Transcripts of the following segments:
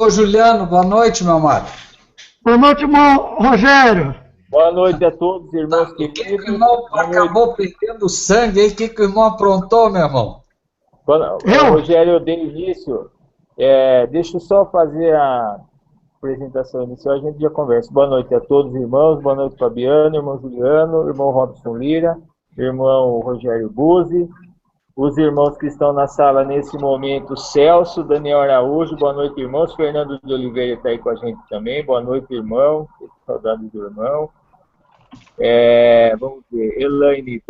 Ô Juliano, boa noite, meu amado. Boa noite, irmão Rogério. Boa noite a todos, irmãos O que que queridos. o irmão acabou perdendo sangue aí? O que que o irmão aprontou, meu irmão? Rogério, eu dei início. Deixa eu só fazer a apresentação inicial, a gente já conversa. Boa noite a todos, irmãos. Boa noite, Fabiano, irmão Juliano, irmão Robson Lira, irmão Rogério Buzzi, os irmãos que estão na sala nesse momento, Celso, Daniel Araújo, boa noite, irmãos. Fernando de Oliveira está aí com a gente também. Boa noite, irmão. Saudade do irmão. Vamos ver, Elaine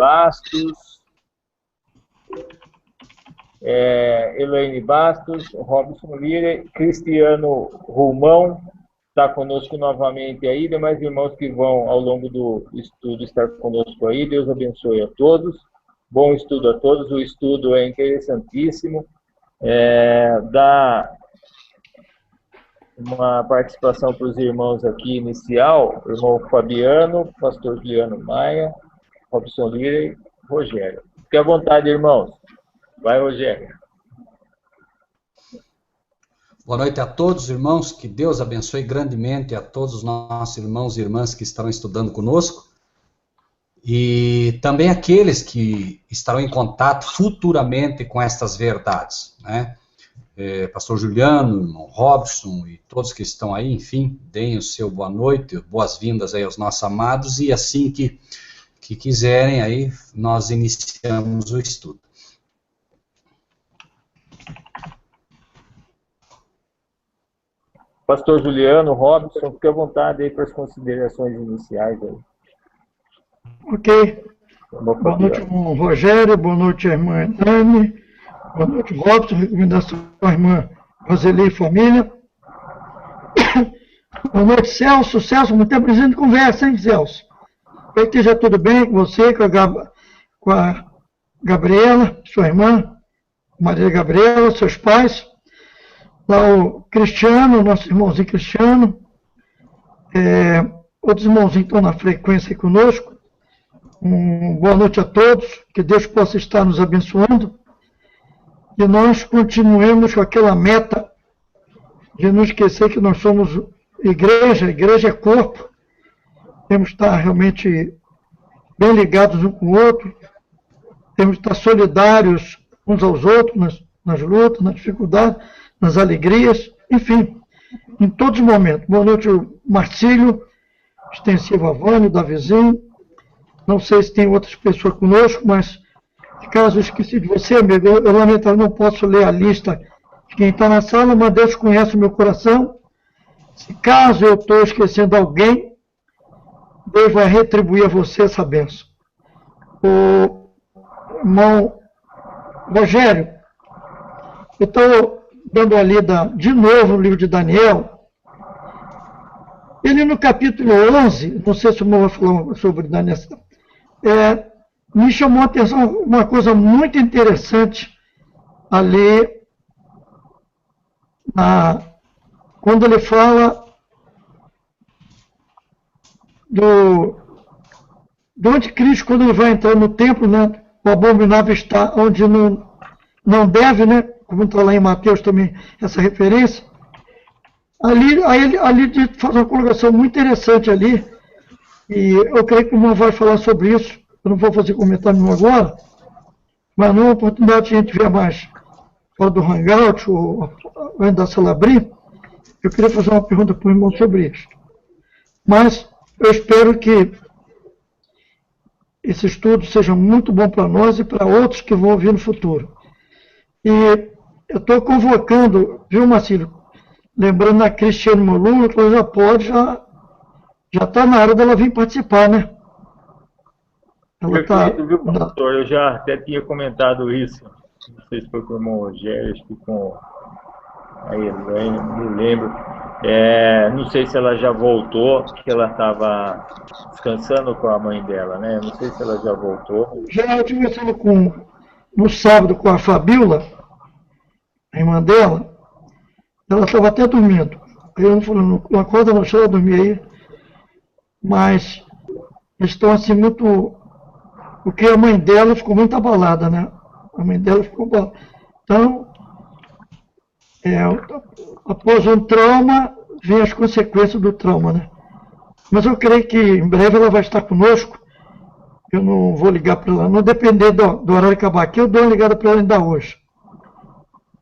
Bastos, Robson Lira, Cristiano Romão está conosco novamente aí, demais irmãos que vão ao longo do estudo estar conosco aí. Deus abençoe a todos, bom estudo a todos. O estudo é interessantíssimo, dá uma participação para os irmãos aqui inicial, irmão Fabiano, pastor Juliano Maia, Robson Lira e Rogério. Fique à vontade, irmãos. Vai, Rogério. Boa noite a todos, irmãos. Que Deus abençoe grandemente a todos os nossos irmãos e irmãs que estarão estudando conosco. E também aqueles que estarão em contato futuramente com estas verdades, né? Pastor Juliano, irmão Robson e todos que estão aí, enfim, deem o seu boa noite, boas-vindas aí aos nossos amados, e assim que quiserem, aí nós iniciamos o estudo. Pastor Juliano, Robson, fique à vontade aí para as considerações iniciais aí. Ok. Boa noite, irmão Rogério, boa noite, irmã Dani, boa noite, Robson, recomendação à irmã Roseli e família. Boa noite, Celso. Celso, muito tempo presente conversa, hein, Celso? Espero que esteja tudo bem com você, com a Gabriela, sua irmã, Maria Gabriela, seus pais. Lá o Cristiano, nosso irmãozinho Cristiano. Outros irmãozinhos estão na frequência aí conosco. Boa noite a todos, que Deus possa estar nos abençoando. E nós continuemos com aquela meta de não esquecer que nós somos igreja, a igreja é corpo. Temos que estar realmente bem ligados um com o outro. Temos que estar solidários uns aos outros, nas lutas, nas dificuldades, nas alegrias, enfim, em todos os momentos. Boa noite, Marcílio, extensivo a Vânia, Davizinho. Não sei se tem outras pessoas conosco, mas caso eu esqueci de você, amigo, eu lamento, não posso ler a lista de quem está na sala, mas Deus conhece o meu coração. Se caso eu estou esquecendo alguém, Deus vai retribuir a você essa bênção. O irmão Rogério, eu estou dando uma lida de novo no livro de Daniel. Ele no capítulo 11, não sei se o irmão vai falar sobre Daniel, me chamou a atenção uma coisa muito interessante ali, quando ele fala do anticristo, quando ele vai entrar no templo, né, o abominável está onde não deve, né, como está lá em Mateus também, essa referência. Ali faz uma colocação muito interessante ali, e eu creio que o irmão vai falar sobre isso. Eu não vou fazer comentário nenhum agora, mas numa oportunidade que a gente vier mais fora do Hangout, ou da sala abrir, eu queria fazer uma pergunta para o irmão sobre isso. Mas eu espero que esse estudo seja muito bom para nós e para outros que vão vir no futuro. E eu estou convocando, viu, Marcílio? Lembrando a Cristiane Moluna, que ela já está na hora dela vir participar, né? Perfeito, viu, pastor? Eu já até tinha comentado isso. Não sei se foi com o irmão Rogério, acho que com a Elaine, não me lembro. Não sei se ela já voltou, que ela estava descansando com a mãe dela, né? Não sei se ela já voltou. Já eu tive no sábado com a Fabiola, a irmã dela, ela estava até dormindo. Aí eu falei, não acorda, não, deixa ela dormir aí. Mas eles estão assim muito... Porque a mãe dela ficou muito abalada, né? A mãe dela ficou abalada. Então, após um trauma, vem as consequências do trauma, né? Mas eu creio que em breve ela vai estar conosco. Eu não vou ligar para ela, não depender do horário acabar aqui, eu dou uma ligada para ela ainda hoje.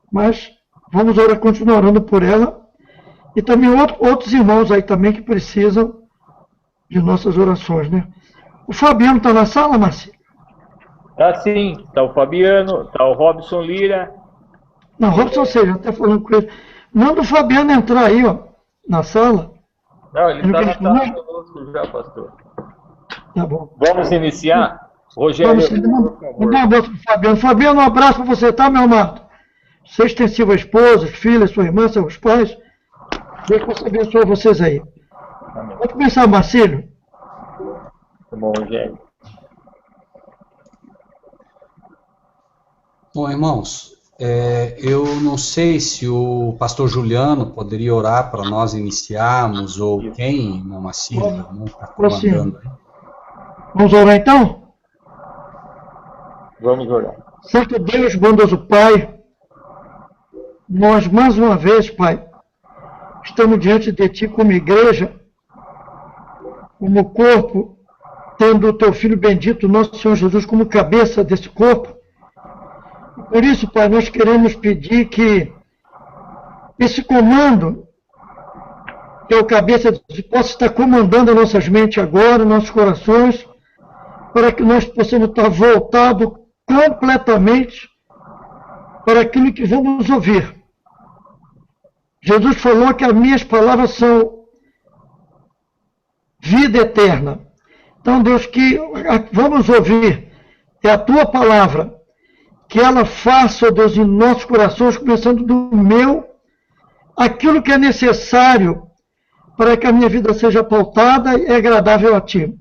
Mas vamos orar, continuar orando por ela. E também outros irmãos aí também que precisam de nossas orações, né? O Fabiano está na sala, Marcelo? Tá sim, tá o Fabiano, tá o Robson Lira. Não, Robson, você já está falando com ele. Manda o Fabiano entrar aí, ó, na sala. Não, ele está na sala conosco já, pastor. Tá bom. Vamos iniciar? Rogério, por favor. Um abraço para o Fabiano. Fabiano, um abraço para você, tá, meu amado? Ser extensivo a esposa, filhas, sua irmã, seus pais. Deus possa abençoar vocês aí. Amém. Pode começar, Marcílio. Tá bom, Rogério. Bom, irmãos, eu não sei se o pastor Juliano poderia orar para nós iniciarmos, ou quem, irmão Marcílio, não está comandando. Vamos orar então? Vamos orar. Santo Deus, bondoso Pai, nós mais uma vez, Pai, estamos diante de Ti como igreja, como corpo, tendo o Teu Filho bendito, nosso Senhor Jesus, como cabeça desse corpo. Por isso, Pai, nós queremos pedir que esse comando, que é o cabeça, possa estar comandando as nossas mentes agora, nossos corações, para que nós possamos estar voltados completamente para aquilo que vamos ouvir. Jesus falou que as minhas palavras são vida eterna. Então, Deus, que vamos ouvir é a Tua palavra, que ela faça, ó Deus, em nossos corações, começando do meu, aquilo que é necessário para que a minha vida seja pautada e agradável a Ti.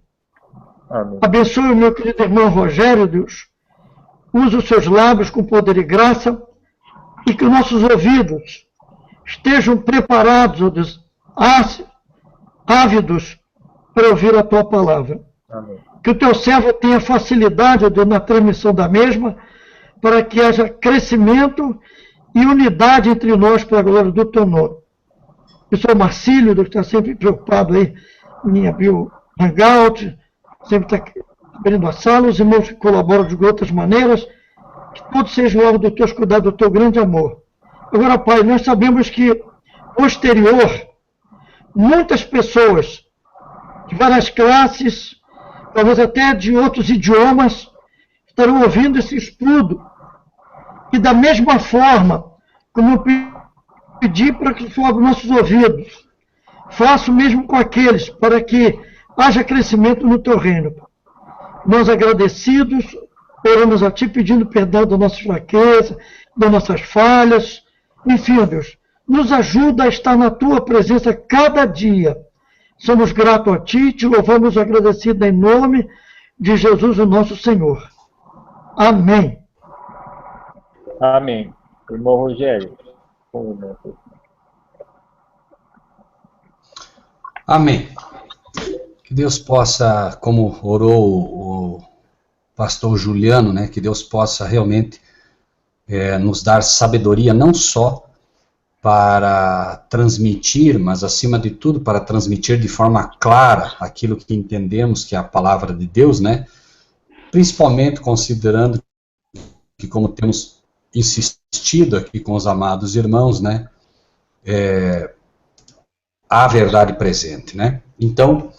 Amém. Abençoe o meu querido irmão Rogério, Deus. Use os seus lábios com poder e graça e que nossos ouvidos estejam preparados, ó Deus, ávidos para ouvir a Tua palavra. Amém. Que o Teu servo tenha facilidade, ó Deus, na transmissão da mesma, para que haja crescimento e unidade entre nós para a glória do Teu nome. Eu sou o Marcílio, que está sempre preocupado aí em abrir o Hangout, sempre está abrindo a sala, os irmãos que colaboram de outras maneiras, que todos sejam alvo dos Teus cuidados, do Teu grande amor. Agora, Pai, nós sabemos que, posterior, muitas pessoas de várias classes, talvez até de outros idiomas, estarão ouvindo esse estudo. E da mesma forma, como eu pedi para que foram nossos ouvidos, faço mesmo com aqueles, para que haja crescimento no Teu reino. Nós agradecidos, oramos a Ti pedindo perdão das nossas fraquezas, das nossas falhas. Enfim, Deus, nos ajuda a estar na Tua presença cada dia. Somos gratos a Ti, Te louvamos agradecidos em nome de Jesus, o nosso Senhor. Amém. Amém. Irmão Rogério. Amém. Que Deus possa, como orou o pastor Juliano, né, que Deus possa realmente nos dar sabedoria, não só para transmitir, mas acima de tudo para transmitir de forma clara aquilo que entendemos que é a palavra de Deus, né, principalmente considerando que, como temos insistido aqui com os amados irmãos, né, a verdade presente, né. Então,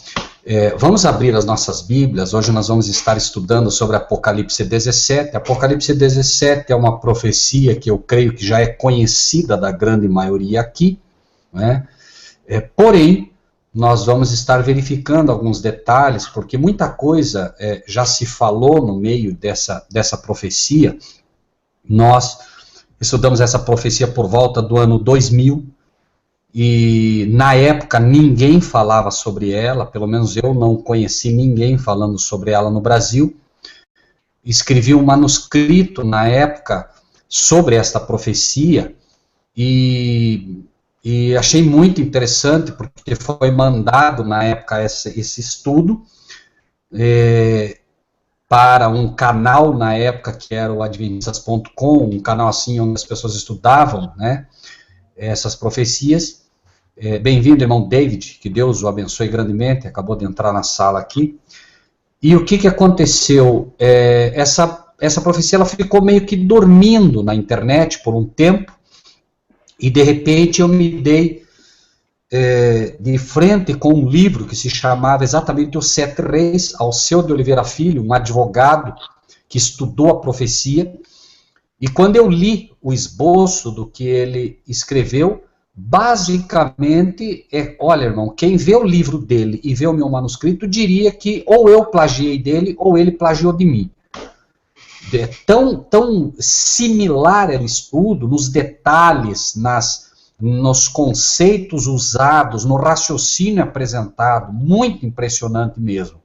vamos abrir as nossas Bíblias. Hoje nós vamos estar estudando sobre Apocalipse 17. Apocalipse 17 é uma profecia que eu creio que já é conhecida da grande maioria aqui, né? Porém, nós vamos estar verificando alguns detalhes, porque muita coisa já se falou no meio dessa profecia. Nós estudamos essa profecia por volta do ano 2000, e na época ninguém falava sobre ela, pelo menos eu não conheci ninguém falando sobre ela no Brasil. Escrevi um manuscrito na época sobre esta profecia e achei muito interessante, porque foi mandado na época esse estudo para um canal na época que era o adventistas.com, um canal assim onde as pessoas estudavam, né? essas profecias. Bem-vindo, irmão David, que Deus o abençoe grandemente, acabou de entrar na sala aqui. E o que aconteceu? Essa profecia ela ficou meio que dormindo na internet por um tempo, e de repente eu me dei de frente com um livro que se chamava exatamente Os Sete Reis, Alceu de Oliveira Filho, um advogado que estudou a profecia. E quando eu li o esboço do que ele escreveu, basicamente, olha, irmão, quem vê o livro dele e vê o meu manuscrito diria que ou eu plagiei dele ou ele plagiou de mim. Tão similar era o estudo, nos detalhes, nos conceitos usados, no raciocínio apresentado, muito impressionante mesmo.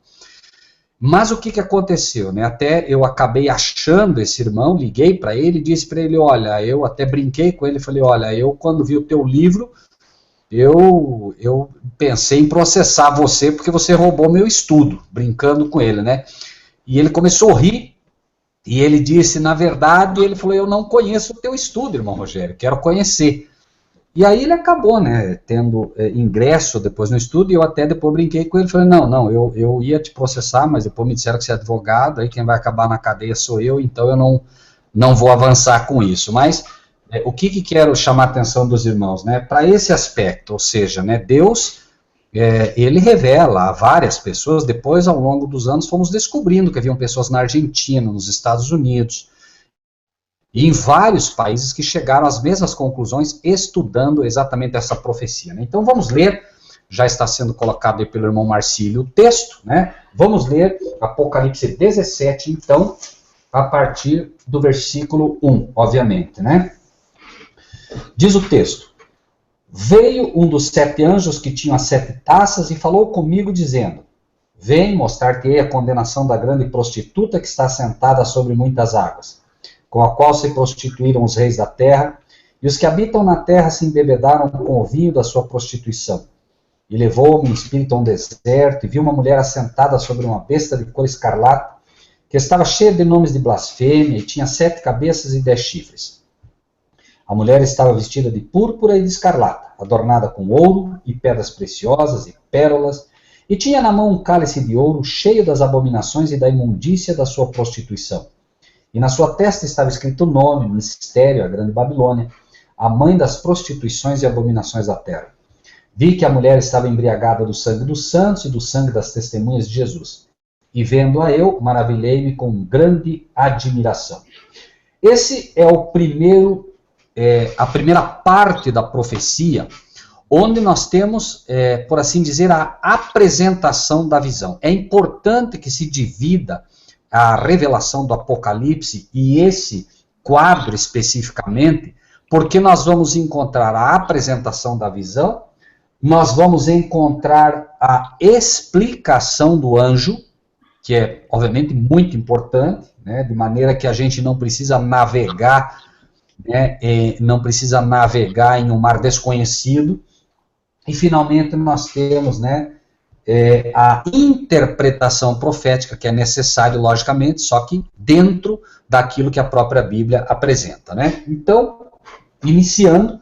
Mas o que aconteceu, né? Até eu acabei achando esse irmão, liguei para ele e disse para ele, olha, eu até brinquei com ele, falei, olha, eu quando vi o teu livro, eu pensei em processar você porque você roubou meu estudo, brincando com ele, né? E ele começou a rir, e ele disse, na verdade, ele falou, eu não conheço o teu estudo, irmão Rogério, quero conhecer. E aí ele acabou, né, tendo ingresso depois no estudo, e eu até depois brinquei com ele, falei, não, eu ia te processar, mas depois me disseram que você é advogado, aí quem vai acabar na cadeia sou eu, então eu não vou avançar com isso. Mas o que quero chamar a atenção dos irmãos, né, para esse aspecto, ou seja, né, Deus, ele revela a várias pessoas, depois ao longo dos anos fomos descobrindo que haviam pessoas na Argentina, nos Estados Unidos, e em vários países que chegaram às mesmas conclusões estudando exatamente essa profecia, né? Então vamos ler, já está sendo colocado aí pelo irmão Marcílio o texto, né? Vamos ler Apocalipse 17, então, a partir do versículo 1, obviamente, né? Diz o texto, veio um dos 7 anjos que tinham as 7 taças e falou comigo dizendo, vem mostrar-te-ei a condenação da grande prostituta que está sentada sobre muitas águas, com a qual se prostituíram os reis da terra, e os que habitam na terra se embebedaram com o vinho da sua prostituição. E levou-me em espírito a um deserto, e vi uma mulher assentada sobre uma besta de cor escarlata, que estava cheia de nomes de blasfêmia, e tinha 7 cabeças e 10 chifres. A mulher estava vestida de púrpura e de escarlata, adornada com ouro e pedras preciosas e pérolas, e tinha na mão um cálice de ouro cheio das abominações e da imundícia da sua prostituição. E na sua testa estava escrito o nome, mistério, a grande Babilônia, a mãe das prostituições e abominações da terra. Vi que a mulher estava embriagada do sangue dos santos e do sangue das testemunhas de Jesus. E vendo-a eu, maravilhei-me com grande admiração. Esse é a primeira parte da profecia, onde nós temos, por assim dizer, a apresentação da visão. É importante que se divida a revelação do Apocalipse e esse quadro especificamente, porque nós vamos encontrar a apresentação da visão, nós vamos encontrar a explicação do anjo, que é, obviamente, muito importante, né, de maneira que a gente não precisa navegar, né, não precisa navegar em um mar desconhecido, e finalmente nós temos, né, a interpretação profética, que é necessário, logicamente, só que dentro daquilo que a própria Bíblia apresenta, né? Então, iniciando,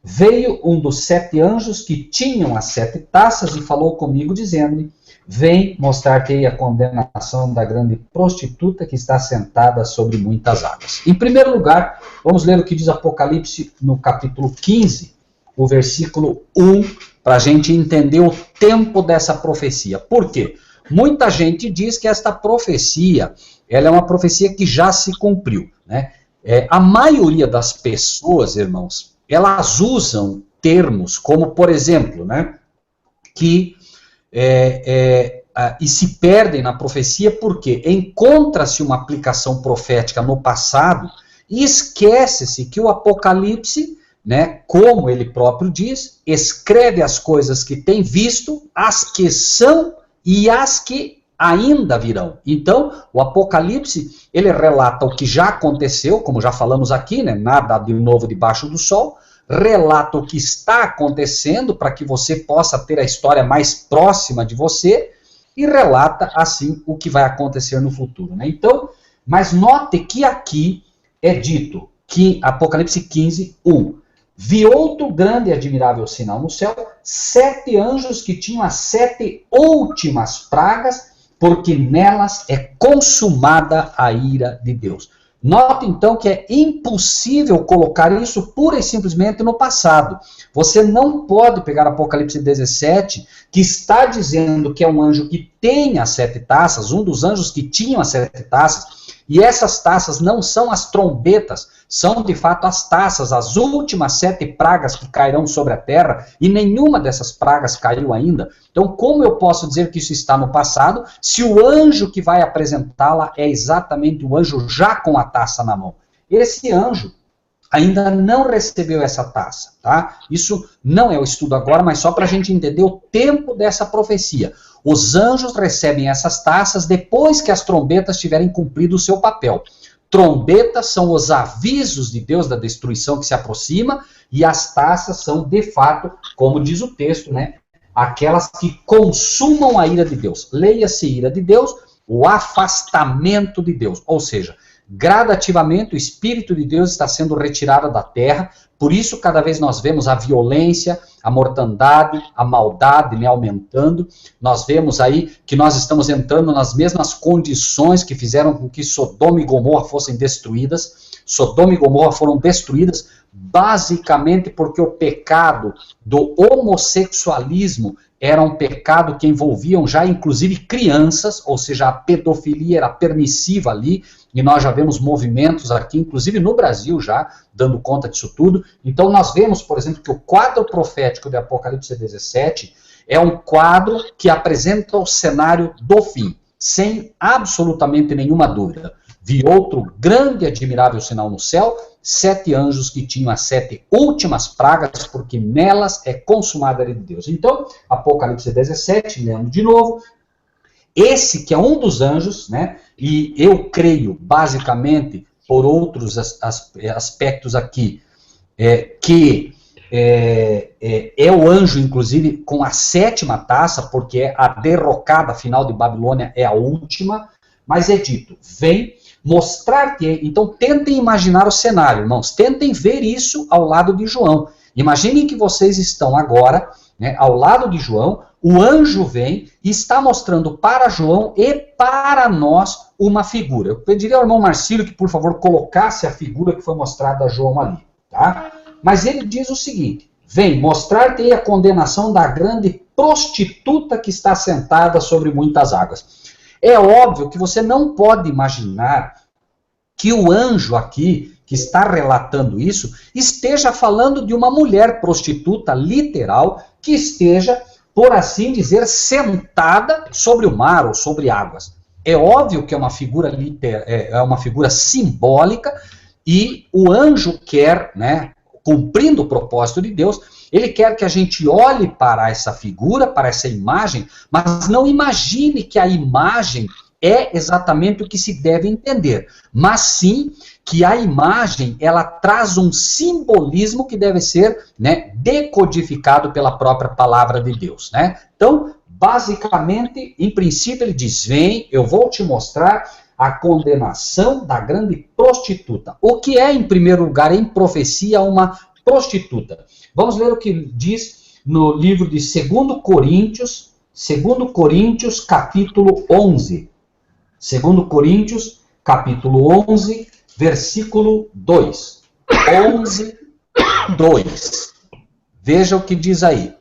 veio um dos 7 anjos que tinham as 7 taças e falou comigo, dizendo-me, vem mostrar-te a condenação da grande prostituta que está sentada sobre muitas águas. Em primeiro lugar, vamos ler o que diz Apocalipse no capítulo 15, o versículo 1, para a gente entender o tempo dessa profecia. Por quê? Muita gente diz que esta profecia, ela é uma profecia que já se cumpriu, né? A maioria das pessoas, irmãos, elas usam termos como, por exemplo, né, que e se perdem na profecia porque encontra-se uma aplicação profética no passado e esquece-se que o Apocalipse, né, como ele próprio diz, escreve as coisas que tem visto, as que são e as que ainda virão. Então, o Apocalipse, ele relata o que já aconteceu, como já falamos aqui, né, nada de novo debaixo do sol, relata o que está acontecendo para que você possa ter a história mais próxima de você e relata, assim, o que vai acontecer no futuro, né? Então, mas note que aqui é dito que Apocalipse 15, 1, Vi outro grande e admirável sinal no céu, 7 anjos que tinham as 7 últimas pragas, porque nelas é consumada a ira de Deus. Note então que é impossível colocar isso pura e simplesmente no passado. Você não pode pegar Apocalipse 17, que está dizendo que é um anjo que tem as 7 taças, um dos anjos que tinham as 7 taças, e essas taças não são as trombetas, são de fato as taças, as últimas 7 pragas que cairão sobre a terra, e nenhuma dessas pragas caiu ainda. Então, como eu posso dizer que isso está no passado, se o anjo que vai apresentá-la é exatamente o anjo já com a taça na mão? Esse anjo ainda não recebeu essa taça, tá? Isso não é o estudo agora, mas só para a gente entender o tempo dessa profecia. Os anjos recebem essas taças depois que as trombetas tiverem cumprido o seu papel. Trombetas são os avisos de Deus da destruição que se aproxima, e as taças são, de fato, como diz o texto, né, aquelas que consumam a ira de Deus. Leia-se ira de Deus, o afastamento de Deus, ou seja, gradativamente o Espírito de Deus está sendo retirado da terra. Por isso cada vez nós vemos a violência, a mortandade, a maldade, né, aumentando. Nós vemos aí que nós estamos entrando nas mesmas condições que fizeram com que Sodoma e Gomorra fossem destruídas. Sodoma e Gomorra foram destruídas basicamente porque o pecado do homossexualismo era um pecado que envolviam já inclusive crianças, ou seja, a pedofilia era permissiva ali, e nós já vemos movimentos aqui, inclusive no Brasil já, dando conta disso tudo. Então nós vemos, por exemplo, que o quadro profético de Apocalipse 17 é um quadro que apresenta o cenário do fim, sem absolutamente nenhuma dúvida. Vi outro grande e admirável sinal no céu, 7 anjos que tinham as 7 últimas pragas, porque nelas é consumada a ira de Deus. Então, Apocalipse 17, lendo de novo, esse que é um dos anjos, né, e eu creio, basicamente, por outros aspectos aqui, que é o anjo, inclusive, com a 7ª taça, porque a derrocada final de Babilônia é a última, mas é dito, vem mostrar-te. Então tentem imaginar o cenário, irmãos, tentem ver isso ao lado de João. Imaginem que vocês estão agora, né, ao lado de João, o anjo vem e está mostrando para João e para nós uma figura. Eu pediria ao irmão Marcílio que, por favor, colocasse a figura que foi mostrada a João ali, tá? Mas ele diz o seguinte, vem mostrar-te a condenação da grande prostituta que está sentada sobre muitas águas. É óbvio que você não pode imaginar que o anjo aqui, que está relatando isso, esteja falando de uma mulher prostituta literal, que esteja, por assim dizer, sentada sobre o mar ou sobre águas. É óbvio que é uma figura, é uma figura simbólica, e o anjo quer, né, cumprindo o propósito de Deus, ele quer que a gente olhe para essa figura, para essa imagem, mas não imagine que a imagem é exatamente o que se deve entender, mas sim que a imagem, ela traz um simbolismo que deve ser, né, decodificado pela própria palavra de Deus, né? Então, basicamente, em princípio ele diz, vem, eu vou te mostrar a condenação da grande prostituta. O que é, em primeiro lugar, em profecia, uma prostituta? Vamos ler o que diz no livro de 2 Coríntios, capítulo 11. 2 Coríntios, capítulo 11, versículo 2. 11, 2. Veja o que diz aí.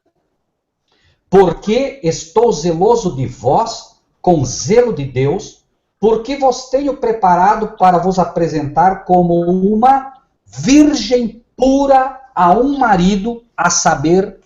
Porque estou zeloso de vós, com zelo de Deus, porque vos tenho preparado para vos apresentar como uma virgem pura a um marido, a saber,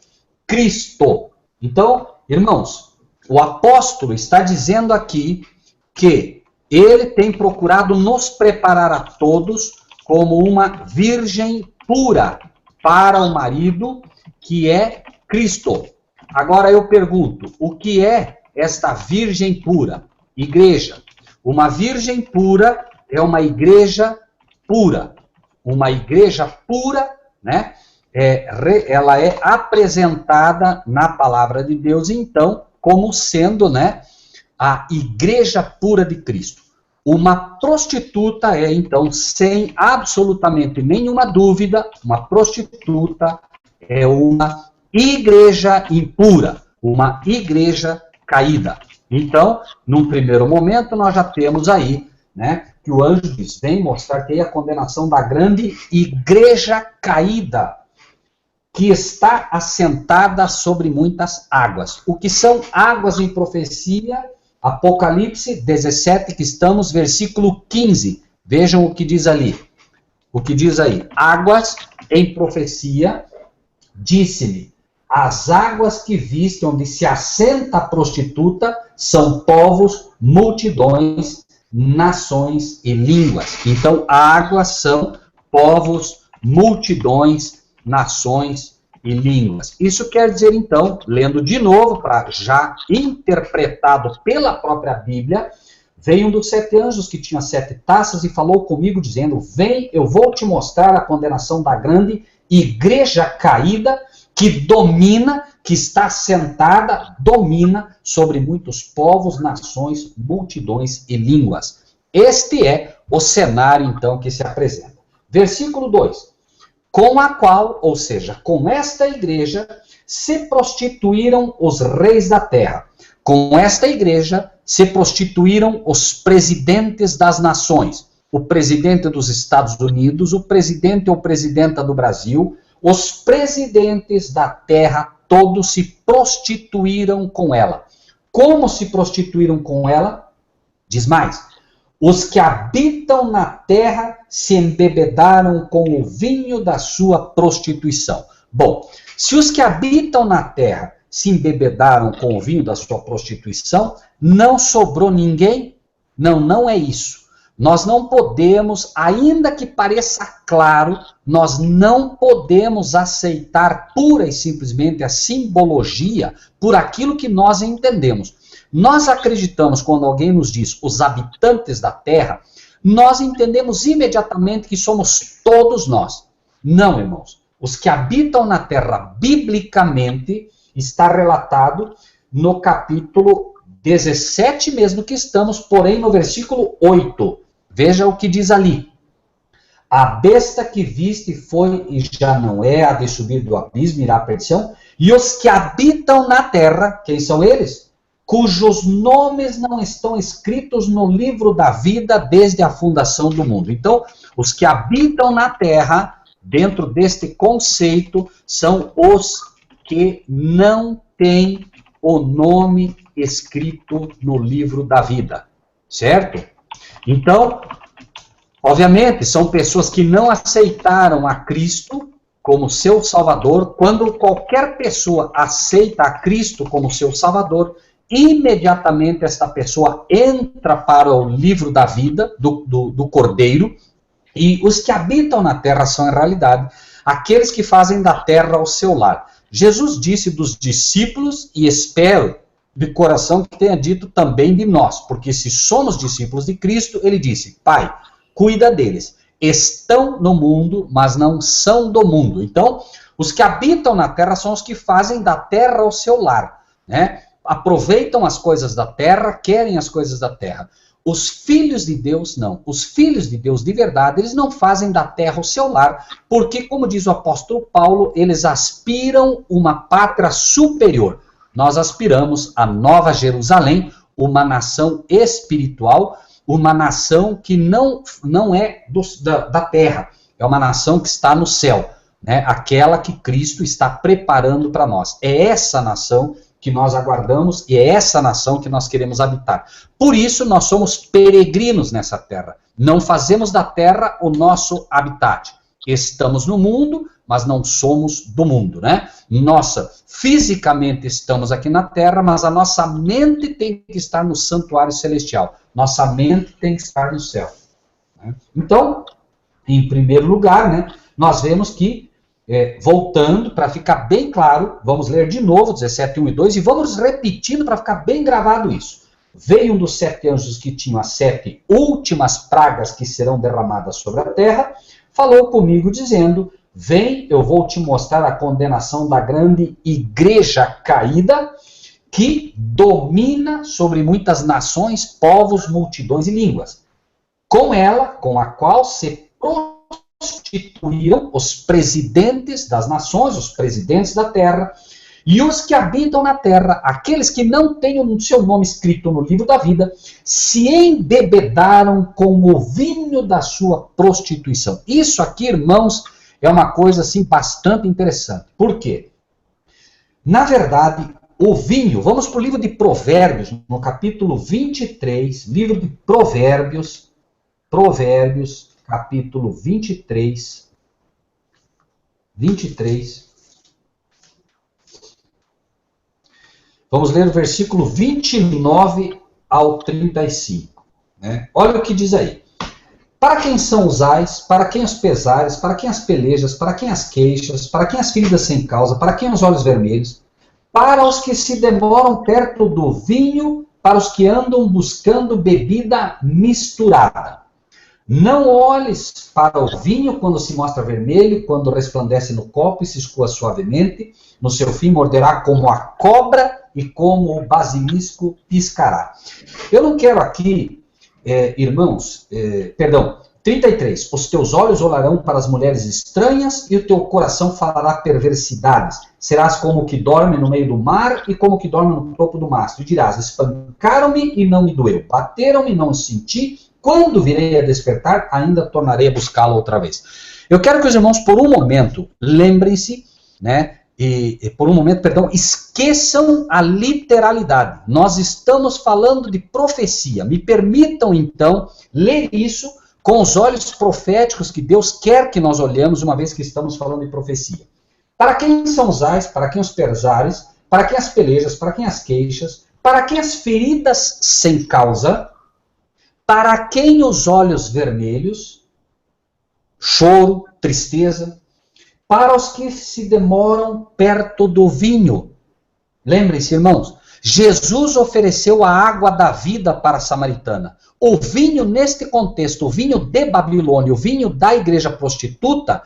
Cristo. Então, irmãos, o apóstolo está dizendo aqui que ele tem procurado nos preparar a todos como uma virgem pura para o marido, que é Cristo. Agora eu pergunto, o que é esta virgem pura? Igreja. Uma virgem pura é uma igreja pura. Uma igreja pura, né? Ela é apresentada na palavra de Deus, então, como sendo, né, a igreja pura de Cristo. Uma prostituta é, então, sem absolutamente nenhuma dúvida, uma prostituta é uma igreja impura, uma igreja caída. Então, num primeiro momento, nós já temos aí, né, que o anjo diz, vem mostrar que a condenação da grande igreja caída, que está assentada sobre muitas águas. O que são águas em profecia? Apocalipse 17, que estamos, versículo 15. Vejam o que diz ali. O que diz aí? Águas em profecia, disse-me, as águas que viste onde se assenta a prostituta são povos, multidões, nações e línguas. Então, águas são povos, multidões, nações e línguas. Isso quer dizer, então, lendo de novo, para já interpretado pela própria Bíblia, veio um dos 7 anjos que tinha 7 taças e falou comigo, dizendo, vem, eu vou te mostrar a condenação da grande igreja caída, que domina, que está sentada, domina sobre muitos povos, nações, multidões e línguas. Este é o cenário, então, que se apresenta. Versículo 2. Com a qual, ou seja, com esta igreja, se prostituíram os reis da terra. Com esta igreja, se prostituíram os presidentes das nações. O presidente dos Estados Unidos, o presidente ou presidenta do Brasil, os presidentes da terra, todos se prostituíram com ela. Como se prostituíram com ela? Diz mais. Os que habitam na terra se embebedaram com o vinho da sua prostituição. Bom, se os que habitam na terra se embebedaram com o vinho da sua prostituição, não sobrou ninguém? Não, não é isso. Nós não podemos, ainda que pareça claro, nós não podemos aceitar pura e simplesmente a simbologia por aquilo que nós entendemos. Nós acreditamos, quando alguém nos diz os habitantes da terra, nós entendemos imediatamente que somos todos nós. Não, irmãos. Os que habitam na terra, biblicamente, está relatado no capítulo 17 mesmo que estamos, porém no versículo 8. Veja o que diz ali. A besta que viste foi e já não é, a de subir do abismo, irá à perdição. E os que habitam na terra, quem são eles? Cujos nomes não estão escritos no livro da vida desde a fundação do mundo. Então, os que habitam na terra, dentro deste conceito, são os que não têm o nome escrito no livro da vida. Certo? Então, obviamente, são pessoas que não aceitaram a Cristo como seu Salvador. Quando qualquer pessoa aceita a Cristo como seu Salvador, imediatamente esta pessoa entra para o livro da vida do Cordeiro, e os que habitam na terra são, em realidade, aqueles que fazem da terra o seu lar. Jesus disse dos discípulos, e espero de coração que tenha dito também de nós, porque se somos discípulos de Cristo, ele disse, Pai, cuida deles, estão no mundo, mas não são do mundo. Então, os que habitam na terra são os que fazem da terra o seu lar, né? Aproveitam as coisas da terra, querem as coisas da terra. Os filhos de Deus, não. Os filhos de Deus de verdade, eles não fazem da terra o seu lar, porque, como diz o apóstolo Paulo, eles aspiram uma pátria superior. Nós aspiramos a Nova Jerusalém, uma nação espiritual, uma nação que não é da terra, é uma nação que está no céu, né? Aquela que Cristo está preparando para nós. É essa nação que nós aguardamos e é essa nação que nós queremos habitar. Por isso, nós somos peregrinos nessa terra. Não fazemos da terra o nosso habitat. Estamos no mundo, mas não somos do mundo, né? Fisicamente estamos aqui na terra, mas a nossa mente tem que estar no santuário celestial. Nossa mente tem que estar no céu. Né? Então, em primeiro lugar, né, nós vemos que voltando, para ficar bem claro, vamos ler de novo 17, 1 e 2, e vamos repetindo para ficar bem gravado isso. Veio um dos 7 anjos que tinham as 7 últimas pragas que serão derramadas sobre a terra, falou comigo dizendo, vem, eu vou te mostrar a condenação da grande igreja caída, que domina sobre muitas nações, povos, multidões e línguas. com ela, com a qual se prostituíram os presidentes das nações, os presidentes da terra, e os que habitam na terra, aqueles que não têm o seu nome escrito no livro da vida, se embebedaram com o vinho da sua prostituição. Isso aqui, irmãos, é uma coisa assim bastante interessante. Por quê? Na verdade, o vinho, vamos para o livro de Provérbios, no capítulo 23, livro de Provérbios, capítulo 23. Vamos ler o versículo 29 ao 35. Né? Olha o que diz aí. Para quem são os ais, para quem os pesares, para quem as pelejas, para quem as queixas, para quem as feridas sem causa, para quem os olhos vermelhos, para os que se demoram perto do vinho, para os que andam buscando bebida misturada. Não olhes para o vinho quando se mostra vermelho, quando resplandece no copo e se escoa suavemente, no seu fim morderá como a cobra e como o basilisco piscará. Eu não quero aqui, irmãos, 33. Os teus olhos olharão para as mulheres estranhas e o teu coração falará perversidades. Serás como o que dorme no meio do mar e como o que dorme no topo do mastro. E dirás, espancaram-me e não me doeu, bateram-me e não senti. Quando virei a despertar, ainda tornarei a buscá-lo outra vez. Eu quero que os irmãos, por um momento, lembrem-se, né, esqueçam a literalidade. Nós estamos falando de profecia. Me permitam, então, ler isso com os olhos proféticos que Deus quer que nós olhemos, uma vez que estamos falando de profecia. Para quem são os ais, para quem os pesares, para quem as pelejas, para quem as queixas, para quem as feridas sem causa, para quem os olhos vermelhos, choro, tristeza, para os que se demoram perto do vinho. Lembrem-se, irmãos, Jesus ofereceu a água da vida para a samaritana. O vinho, neste contexto, o vinho de Babilônia, o vinho da igreja prostituta,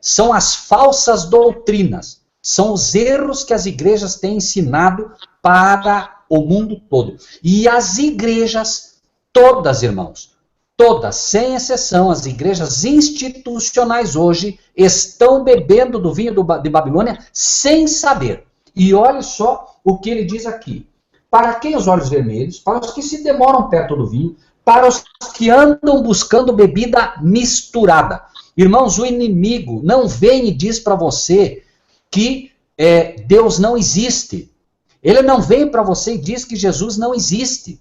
são as falsas doutrinas. São os erros que as igrejas têm ensinado para o mundo todo. E as igrejas todas, irmãos, todas, sem exceção, as igrejas institucionais hoje estão bebendo do vinho de Babilônia sem saber. E olha só o que ele diz aqui. Para quem os olhos vermelhos, para os que se demoram perto do vinho, para os que andam buscando bebida misturada. Irmãos, o inimigo não vem e diz para você que Deus não existe. Ele não vem para você e diz que Jesus não existe.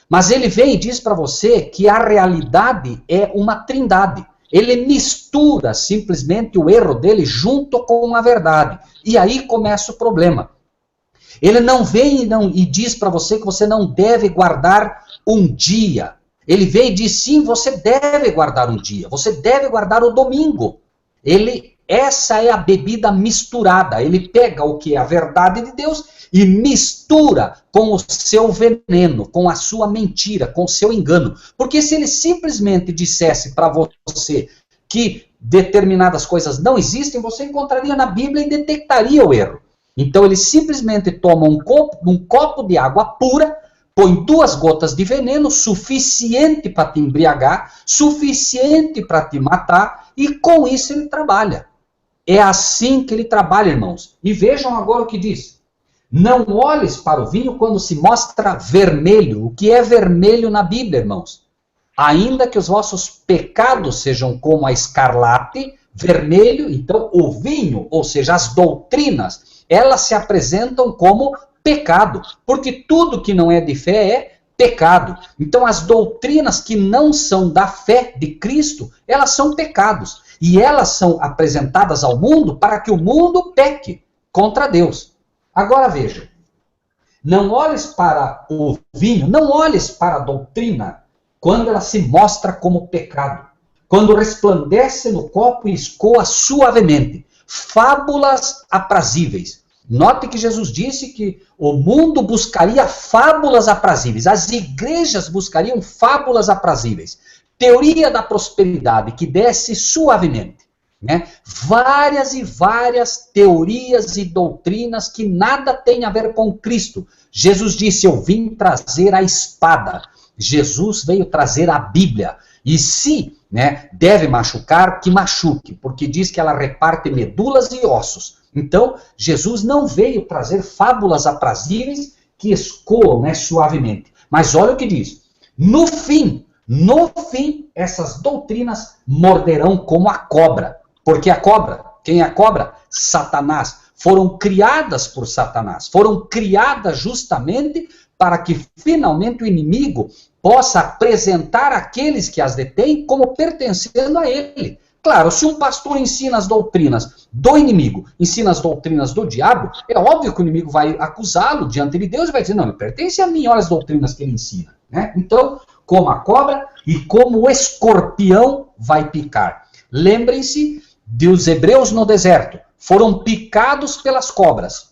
Mas ele vem e diz para você que a realidade é uma trindade. Ele mistura simplesmente o erro dele junto com a verdade. E aí começa o problema. Ele não vem e diz para você que você não deve guardar um dia. Ele vem e diz, sim, você deve guardar um dia. Você deve guardar o domingo. Essa é a bebida misturada. Ele pega o que é a verdade de Deus e mistura com o seu veneno, com a sua mentira, com o seu engano. Porque se ele simplesmente dissesse para você que determinadas coisas não existem, você encontraria na Bíblia e detectaria o erro. Então ele simplesmente toma um copo de água pura, põe 2 gotas de veneno, suficiente para te embriagar, suficiente para te matar, e com isso ele trabalha. É assim que ele trabalha, irmãos. E vejam agora o que diz. Não olhes para o vinho quando se mostra vermelho. O que é vermelho na Bíblia, irmãos? Ainda que os vossos pecados sejam como a escarlate, vermelho, então o vinho, ou seja, as doutrinas, elas se apresentam como pecado. Porque tudo que não é de fé é pecado. Então as doutrinas que não são da fé de Cristo, elas são pecados. E elas são apresentadas ao mundo para que o mundo peque contra Deus. Agora veja, não olhes para o vinho, não olhes para a doutrina quando ela se mostra como pecado, quando resplandece no copo e escoa suavemente, fábulas aprazíveis. Note que Jesus disse que o mundo buscaria fábulas aprazíveis, as igrejas buscariam fábulas aprazíveis, teoria da prosperidade que desce suavemente. Né? Várias e várias teorias e doutrinas que nada tem a ver com Cristo. Jesus disse, eu vim trazer a espada. Jesus veio trazer a Bíblia. E se, né, deve machucar, que machuque, porque diz que ela reparte medulas e ossos. Então, Jesus não veio trazer fábulas aprazíveis que escoam, né, suavemente. Mas olha o que diz. No fim, essas doutrinas morderão como a cobra. Porque a cobra, quem é a cobra? Satanás. Foram criadas por Satanás. Foram criadas justamente para que finalmente o inimigo possa apresentar aqueles que as detêm como pertencendo a ele. Claro, se um pastor ensina as doutrinas do inimigo, ensina as doutrinas do diabo, é óbvio que o inimigo vai acusá-lo diante de Deus e vai dizer, não, ele pertence a mim, olha as doutrinas que ele ensina. Né? Então, como a cobra e como o escorpião vai picar. Lembrem-se dos hebreus no deserto, foram picados pelas cobras.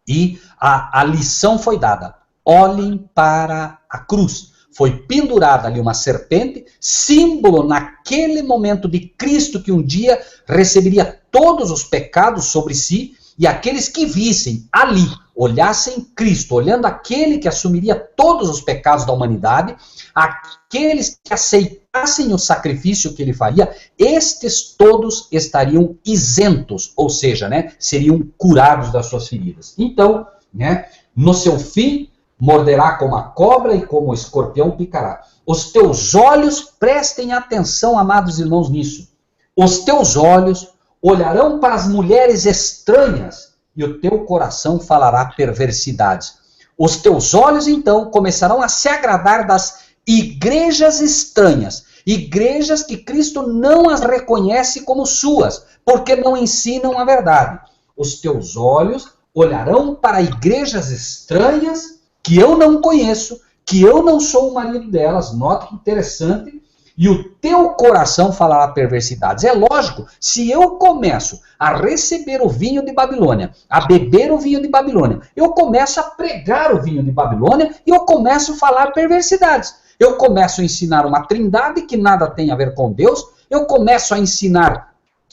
E a lição foi dada, olhem para a cruz. Foi pendurada ali uma serpente, símbolo naquele momento de Cristo que um dia receberia todos os pecados sobre si, e aqueles que vissem ali, olhassem Cristo, olhando aquele que assumiria todos os pecados da humanidade, aqueles que aceitassem o sacrifício que ele faria, estes todos estariam isentos, ou seja, né, seriam curados das suas feridas. Então, né, no seu fim, morderá como a cobra e como o escorpião picará. Os teus olhos, prestem atenção, amados irmãos, nisso. Os teus olhos olharão para as mulheres estranhas e o teu coração falará perversidades. Os teus olhos, então, começarão a se agradar das igrejas estranhas, igrejas que Cristo não as reconhece como suas, porque não ensinam a verdade. Os teus olhos olharão para igrejas estranhas que eu não conheço, que eu não sou o marido delas, nota que interessante, e o teu coração falará perversidades. É lógico, se eu começo a receber o vinho de Babilônia, a beber o vinho de Babilônia, eu começo a pregar o vinho de Babilônia e eu começo a falar perversidades. Eu começo a ensinar uma trindade que nada tem a ver com Deus, eu começo a ensinar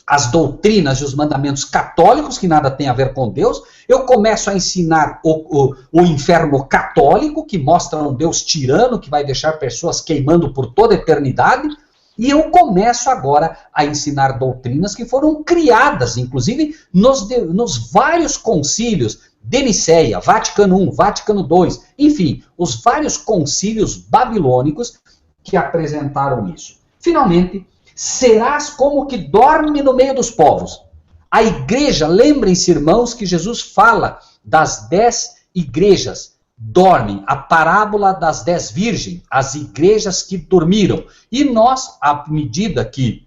as doutrinas e os mandamentos católicos, que nada tem a ver com Deus, eu começo a ensinar o inferno católico, que mostra um Deus tirano, que vai deixar pessoas queimando por toda a eternidade, e eu começo agora a ensinar doutrinas que foram criadas, inclusive, nos vários concílios de Niceia, Vaticano I, Vaticano II, enfim, os vários concílios babilônicos que apresentaram isso. Finalmente, serás como que dorme no meio dos povos. A igreja, lembrem-se, irmãos, que Jesus fala das 10 igrejas, dormem, a parábola das 10 virgens, as igrejas que dormiram. E nós, à medida que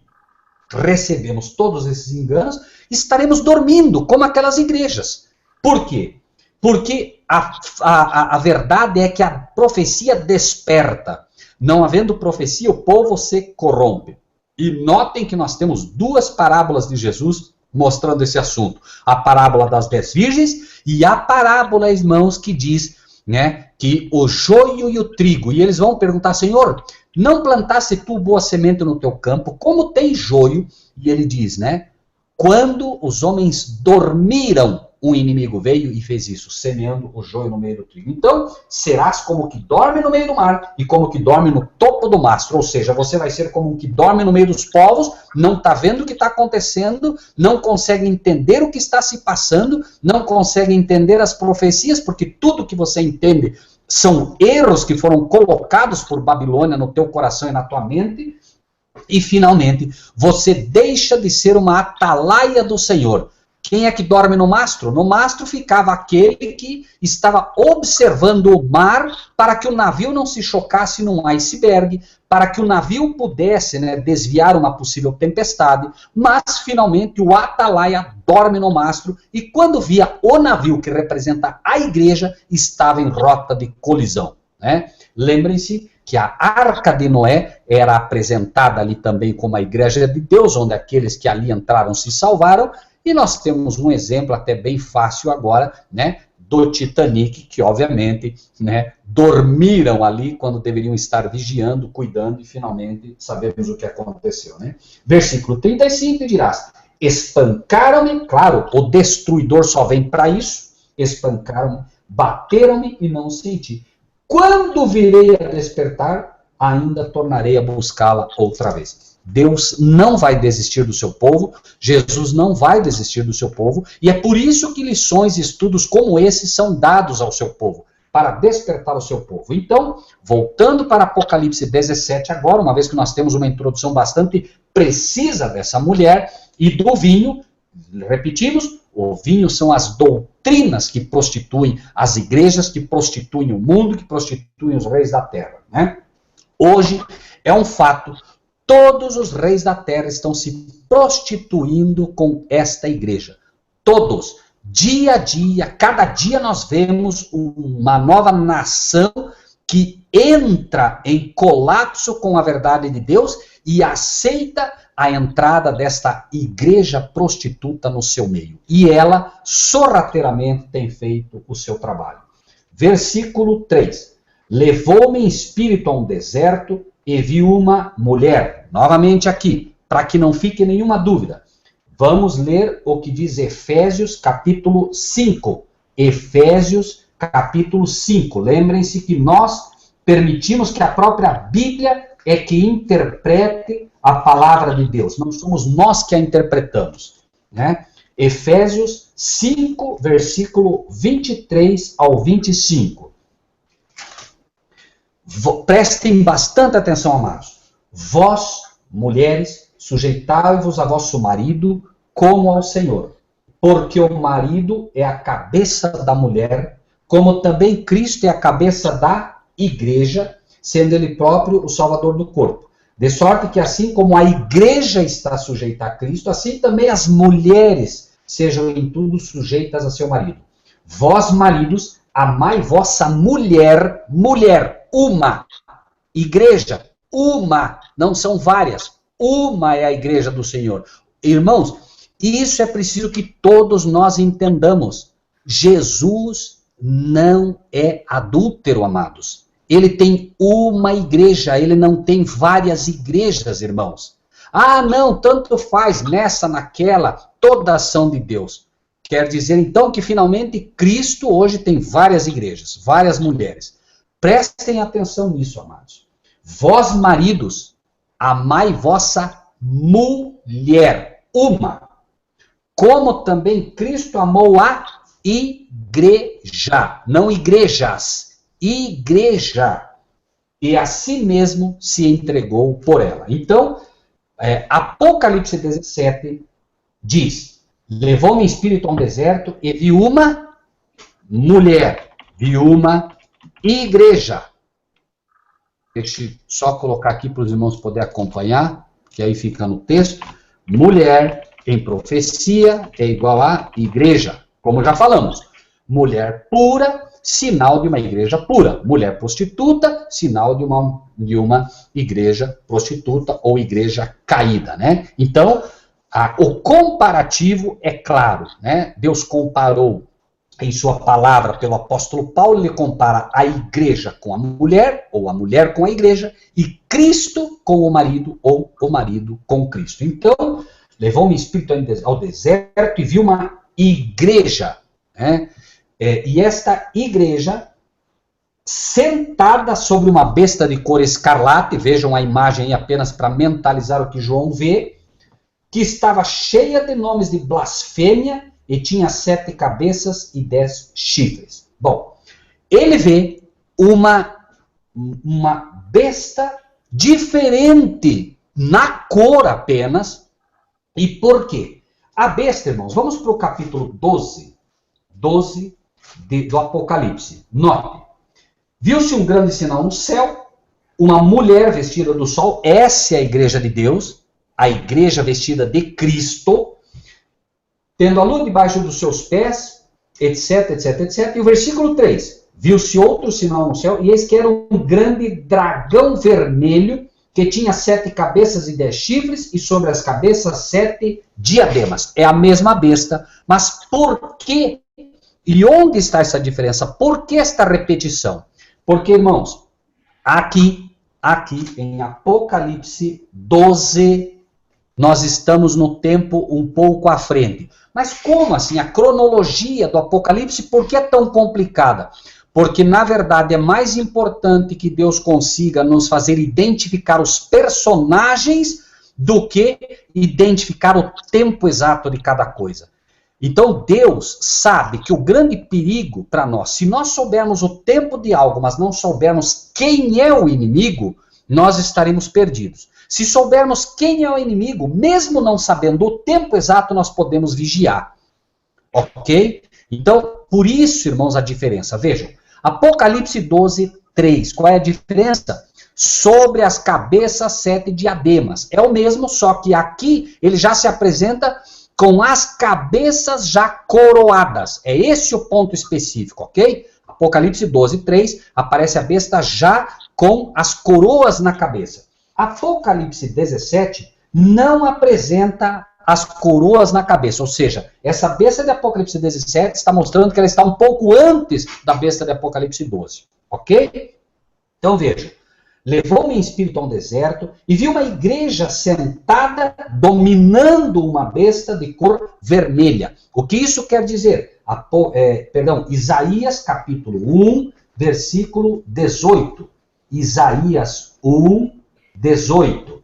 recebemos todos esses enganos, estaremos dormindo, como aquelas igrejas. Por quê? Porque a verdade é que a profecia desperta. Não havendo profecia, o povo se corrompe. E notem que nós temos duas parábolas de Jesus mostrando esse assunto. A parábola das 10 virgens e a parábola, irmãos, que diz, né, que o joio e o trigo. E eles vão perguntar, Senhor, não plantasse tu boa semente no teu campo, como tem joio? E ele diz, né, quando os homens dormiram, um inimigo veio e fez isso, semeando o joio no meio do trigo. Então, serás como que dorme no meio do mar e como que dorme no topo do mastro. Ou seja, você vai ser como que dorme no meio dos povos, não está vendo o que está acontecendo, não consegue entender o que está se passando, não consegue entender as profecias, porque tudo que você entende são erros que foram colocados por Babilônia no teu coração e na tua mente. E, finalmente, você deixa de ser uma atalaia do Senhor. Quem é que dorme no mastro? No mastro ficava aquele que estava observando o mar para que o navio não se chocasse num iceberg, para que o navio pudesse, né, desviar uma possível tempestade, mas finalmente o atalaia dorme no mastro e quando via o navio que representa a igreja, estava em rota de colisão. Né? Lembrem-se que a Arca de Noé era apresentada ali também como a igreja de Deus, onde aqueles que ali entraram se salvaram. E nós temos um exemplo até bem fácil agora, né, do Titanic, que obviamente, né, dormiram ali quando deveriam estar vigiando, cuidando, e finalmente sabemos o que aconteceu. Né? Versículo 35 dirás, espancaram-me, claro, o destruidor só vem para isso, espancaram-me, bateram-me e não senti. Quando virei a despertar, ainda tornarei a buscá-la outra vez. Deus não vai desistir do seu povo, Jesus não vai desistir do seu povo, e é por isso que lições e estudos como esse são dados ao seu povo, para despertar o seu povo. Então, voltando para Apocalipse 17 agora, uma vez que nós temos uma introdução bastante precisa dessa mulher e do vinho, repetimos, o vinho são as doutrinas que prostituem as igrejas, que prostituem o mundo, que prostituem os reis da terra, né? Hoje é um fato, todos os reis da terra estão se prostituindo com esta igreja. Todos, dia a dia, cada dia nós vemos uma nova nação que entra em colapso com a verdade de Deus e aceita a entrada desta igreja prostituta no seu meio. E ela, sorrateiramente, tem feito o seu trabalho. Versículo 3. Levou-me em espírito a um deserto e vi uma mulher. Novamente aqui, para que não fique nenhuma dúvida. Vamos ler o que diz Efésios capítulo 5. Efésios capítulo 5. Lembrem-se que nós permitimos que a própria Bíblia é que interprete a palavra de Deus. Não somos nós que a interpretamos, né? Efésios 5, versículo 23 ao 25. Prestem bastante atenção, amados. Vós, mulheres, sujeitai-vos a vosso marido como ao Senhor, porque o marido é a cabeça da mulher, como também Cristo é a cabeça da igreja, sendo ele próprio o salvador do corpo. De sorte que assim como a igreja está sujeita a Cristo, assim também as mulheres sejam em tudo sujeitas a seu marido. Vós, maridos, amai vossa mulher, uma. Igreja, uma, não são várias. Uma é a igreja do Senhor. Irmãos, isso é preciso que todos nós entendamos. Jesus não é adúltero, amados. Ele tem uma igreja, ele não tem várias igrejas, irmãos. Ah, não, tanto faz nessa, naquela, toda a ação de Deus. Quer dizer, então, que finalmente Cristo hoje tem várias igrejas, várias mulheres. Prestem atenção nisso, amados. Vós, maridos, amai vossa mulher, uma. Como também Cristo amou a igreja, não igrejas. Igreja, e a si mesmo se entregou por ela. Então, Apocalipse 17 diz, levou-me em espírito a um deserto e vi uma mulher, vi uma igreja. Deixa eu só colocar aqui para os irmãos poderem acompanhar, que aí fica no texto. Mulher em profecia é igual a igreja, como já falamos. Mulher pura, sinal de uma igreja pura. Mulher prostituta, sinal de uma igreja prostituta ou igreja caída, né? Então, o comparativo é claro, né? Deus comparou em sua palavra pelo apóstolo Paulo, ele compara a igreja com a mulher, ou a mulher com a igreja, e Cristo com o marido, ou o marido com Cristo. Então, levou-me espírito ao deserto e vi uma igreja, né? E esta igreja, sentada sobre uma besta de cor escarlate, vejam a imagem aí apenas para mentalizar o que João vê, que estava cheia de nomes de blasfêmia e tinha 7 cabeças e 10 chifres. Bom, ele vê uma besta diferente na cor apenas. E por quê? A besta, irmãos, vamos para o capítulo 12 do Apocalipse. Note, viu-se um grande sinal no céu, uma mulher vestida do sol, essa é a igreja de Deus, a igreja vestida de Cristo, tendo a lua debaixo dos seus pés, etc, etc, etc. E o versículo 3, viu-se outro sinal no céu, e eis que era um grande dragão vermelho, que tinha 7 cabeças e 10 chifres, e sobre as cabeças 7 diademas. É a mesma besta, mas por que? E onde está essa diferença? Por que esta repetição? Porque, irmãos, aqui em Apocalipse 12, nós estamos no tempo um pouco à frente. Mas como assim? A cronologia do Apocalipse, por que é tão complicada? Porque, na verdade, é mais importante que Deus consiga nos fazer identificar os personagens do que identificar o tempo exato de cada coisa. Então, Deus sabe que o grande perigo para nós, se nós soubermos o tempo de algo, mas não soubermos quem é o inimigo, nós estaremos perdidos. Se soubermos quem é o inimigo, mesmo não sabendo o tempo exato, nós podemos vigiar. Ok? Então, por isso, irmãos, a diferença. Vejam, Apocalipse 12, 3. Qual é a diferença? Sobre as cabeças 7 diademas. É o mesmo, só que aqui ele já se apresenta com as cabeças já coroadas. É esse o ponto específico, ok? Apocalipse 12, 3, aparece a besta já com as coroas na cabeça. Apocalipse 17 não apresenta as coroas na cabeça, ou seja, essa besta de Apocalipse 17 está mostrando que ela está um pouco antes da besta de Apocalipse 12, ok? Então veja, levou-me em espírito a um deserto e vi uma igreja sentada dominando uma besta de cor vermelha. O que isso quer dizer? Isaías capítulo 1, versículo 18. Isaías 1, 18.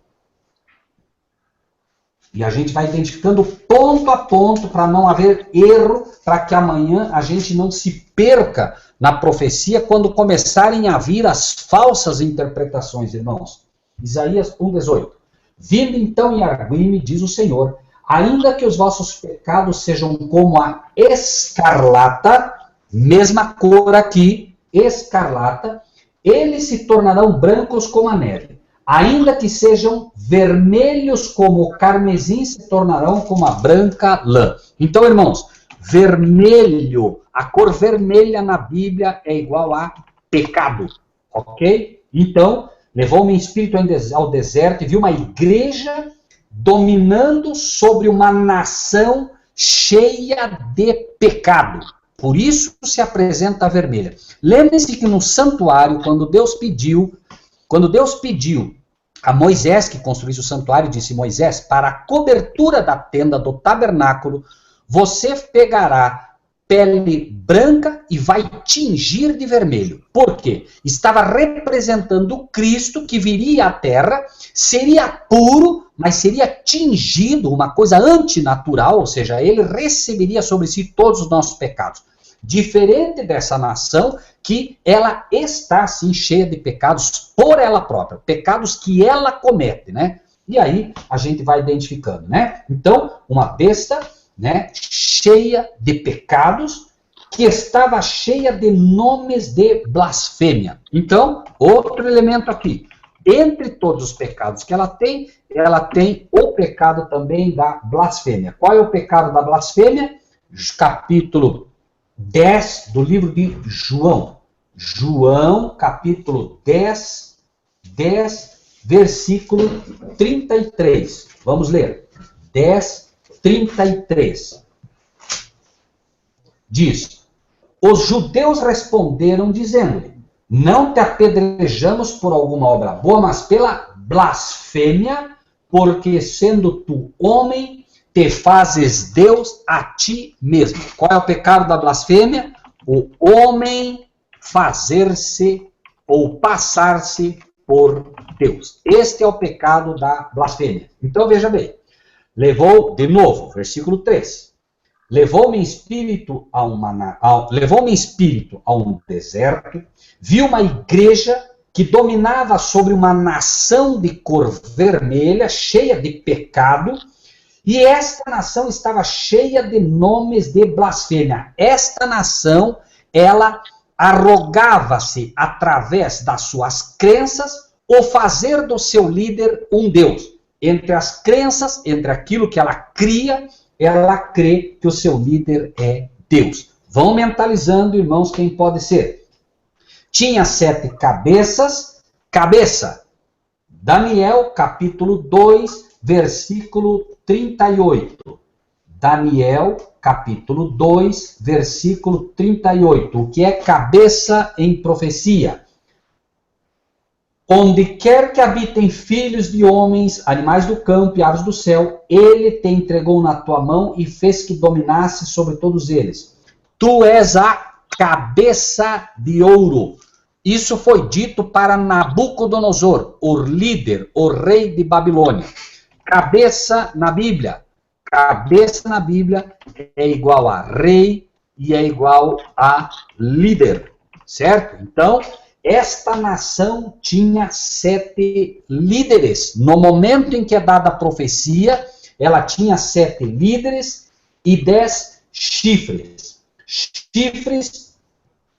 E a gente vai identificando ponto a ponto para não haver erro, para que amanhã a gente não se perca na profecia quando começarem a vir as falsas interpretações, irmãos. Isaías 1,18. Vindo então e argui-me, diz o Senhor, ainda que os vossos pecados sejam como a escarlata, mesma cor aqui, escarlata, eles se tornarão brancos como a neve. Ainda que sejam vermelhos como o carmesim, se tornarão como a branca lã. Então, irmãos, vermelho, a cor vermelha na Bíblia é igual a pecado, ok? Então, levou-me em espírito ao deserto e vi uma igreja dominando sobre uma nação cheia de pecado. Por isso se apresenta a vermelha. Lembre-se que no santuário, quando Deus pediu a Moisés que construísse o santuário, disse Moisés, para a cobertura da tenda do tabernáculo, você pegará pele branca e vai tingir de vermelho. Por quê? Estava representando Cristo que viria à terra, seria puro, mas seria tingido, uma coisa antinatural, ou seja, ele receberia sobre si todos os nossos pecados. Diferente dessa nação, que ela está, sim, cheia de pecados por ela própria, pecados que ela comete, né? E aí a gente vai identificando, né? Então, uma besta, né, cheia de pecados, que estava cheia de nomes de blasfêmia. Então, outro elemento aqui. Entre todos os pecados que ela tem o pecado também da blasfêmia. Qual é o pecado da blasfêmia? Capítulo 10 do livro de João. João, capítulo 10, versículo 33. Vamos ler. 10, 33. Diz: os judeus responderam dizendo-lhe, não te apedrejamos por alguma obra boa, mas pela blasfêmia, porque sendo tu homem, te fazes Deus a ti mesmo. Qual é o pecado da blasfêmia? O homem fazer-se ou passar-se por Deus. Este é o pecado da blasfêmia. Então veja bem. Levou, de novo, versículo 3. Levou-me em espírito a um deserto, vi uma igreja que dominava sobre uma nação de cor vermelha, cheia de pecado, e esta nação estava cheia de nomes de blasfêmia. Esta nação, ela arrogava-se através das suas crenças o fazer do seu líder um Deus. Entre as crenças, entre aquilo que ela cria, ela crê que o seu líder é Deus. Vão mentalizando, irmãos, quem pode ser. Tinha 7 cabeças. Cabeça. Daniel, capítulo 2, versículo 38. Daniel, capítulo 2, versículo 38. O que é cabeça em profecia? Onde quer que habitem filhos de homens, animais do campo e aves do céu, ele te entregou na tua mão e fez que dominasse sobre todos eles. Tu és a cabeça de ouro. Isso foi dito para Nabucodonosor, o líder, o rei de Babilônia. Cabeça na Bíblia. Cabeça na Bíblia é igual a rei e é igual a líder, certo? Então, esta nação tinha 7 líderes. No momento em que é dada a profecia, ela tinha 7 líderes e 10 chifres. Chifres,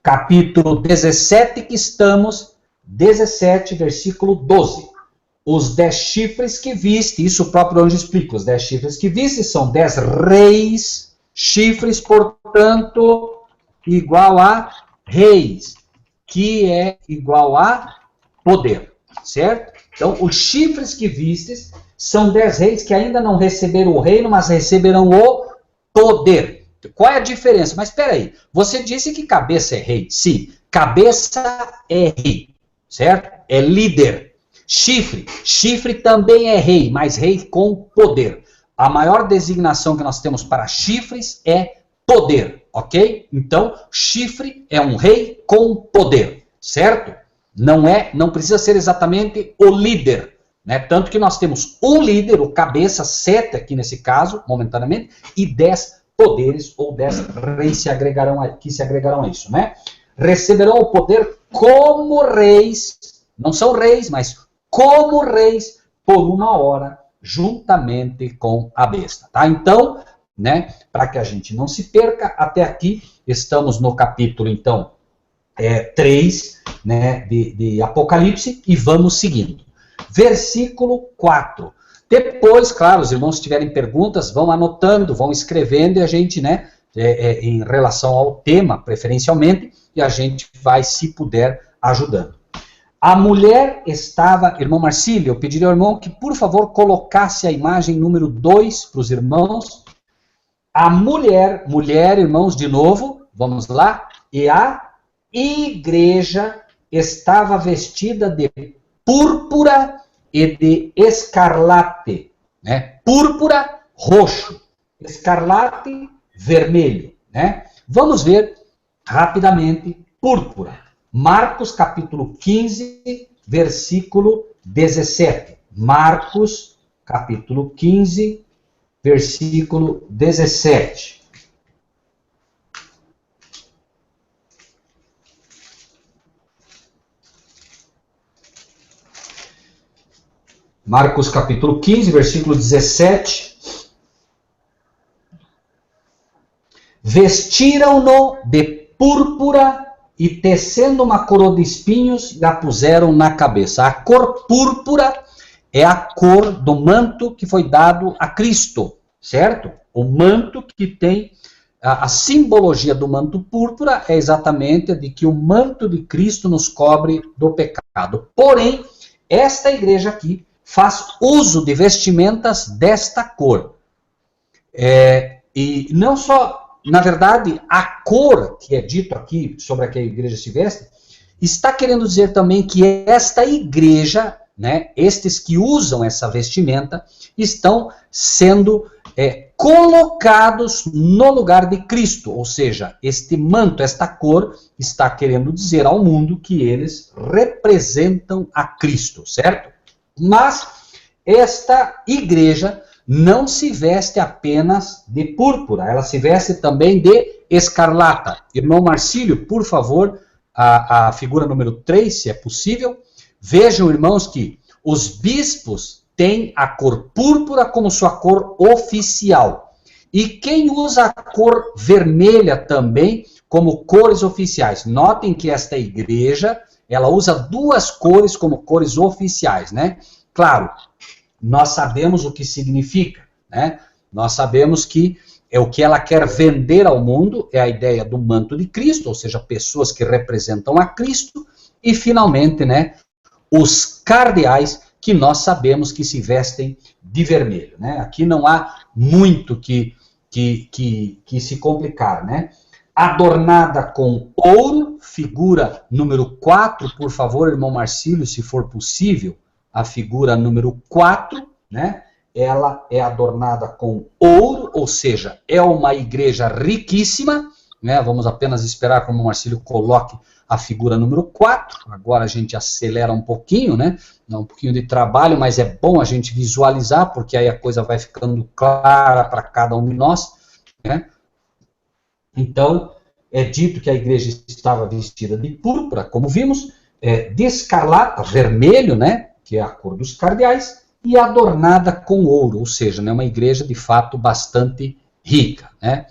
capítulo 17, que estamos, 17, versículo 12. Os 10 chifres que viste, isso o próprio anjo explica, os 10 chifres que viste são 10 reis, chifres, portanto, igual a reis, que é igual a poder, certo? Então, os chifres que vistes são 10 reis que ainda não receberam o reino, mas receberão o poder. Qual é a diferença? Mas espera aí, você disse que cabeça é rei. Sim, cabeça é rei, certo? É líder. Chifre também é rei, mas rei com poder. A maior designação que nós temos para chifres é poder, ok? Então, chifre é um rei com poder, certo? Não precisa ser exatamente o líder, né? Tanto que nós temos um líder, o cabeça, 7 aqui nesse caso, momentaneamente, e 10 poderes ou 10 reis que se agregarão a isso, né? Receberão o poder como reis, não são reis, mas como reis por 1 hora, juntamente com a besta, tá? Então, né, para que a gente não se perca, até aqui estamos no capítulo, então, 3, né, de Apocalipse, e vamos seguindo. Versículo 4. Depois, claro, os irmãos, se tiverem perguntas, vão anotando, vão escrevendo, e a gente, né, em relação ao tema, preferencialmente, e a gente vai, se puder, ajudando. A mulher estava... Irmão Marcílio, eu pediria ao irmão que, por favor, colocasse a imagem número 2 para os irmãos. A mulher, irmãos, de novo, vamos lá, e a igreja estava vestida de púrpura e de escarlate, né? Púrpura, roxo, escarlate, vermelho, né? Vamos ver rapidamente púrpura. Marcos capítulo 15, versículo 17. Marcos capítulo 15, versículo 17. Marcos capítulo 15, versículo 17. Vestiram-no de púrpura e, tecendo uma coroa de espinhos, a puseram na cabeça. A cor púrpura é a cor do manto que foi dado a Cristo, certo? O manto que tem a simbologia do manto púrpura é exatamente a de que o manto de Cristo nos cobre do pecado. Porém, esta igreja aqui faz uso de vestimentas desta cor. E não só... Na verdade, a cor que é dito aqui sobre a que a igreja se veste, está querendo dizer também que esta igreja, né, estes que usam essa vestimenta, estão sendo colocados no lugar de Cristo. Ou seja, este manto, esta cor, está querendo dizer ao mundo que eles representam a Cristo, certo? Mas esta igreja não se veste apenas de púrpura, ela se veste também de escarlata. Irmão Marcílio, por favor, a figura número 3, se é possível. Vejam, irmãos, que os bispos têm a cor púrpura como sua cor oficial. E quem usa a cor vermelha também como cores oficiais? Notem que esta igreja, ela usa 2 cores como cores oficiais, né? Claro, nós sabemos o que significa, né? Nós sabemos que o que ela quer vender ao mundo é a ideia do manto de Cristo, ou seja, pessoas que representam a Cristo, e finalmente, né, os cardeais, que nós sabemos que se vestem de vermelho, né? Aqui não há muito que se complicar, né? Adornada com ouro, figura número 4, por favor, irmão Marcílio, se for possível, a figura número 4, né? Ela é adornada com ouro, ou seja, é uma igreja riquíssima, né? Vamos apenas esperar como o Marcílio coloque a figura número 4. Agora a gente acelera um pouquinho, né? Dá um pouquinho de trabalho, mas é bom a gente visualizar, porque aí a coisa vai ficando clara para cada um de nós, né? Então, é dito que a igreja estava vestida de púrpura, como vimos, de escarlata, vermelho, né? Que é a cor dos cardeais, e adornada com ouro, ou seja, né, uma igreja de fato bastante rica, né?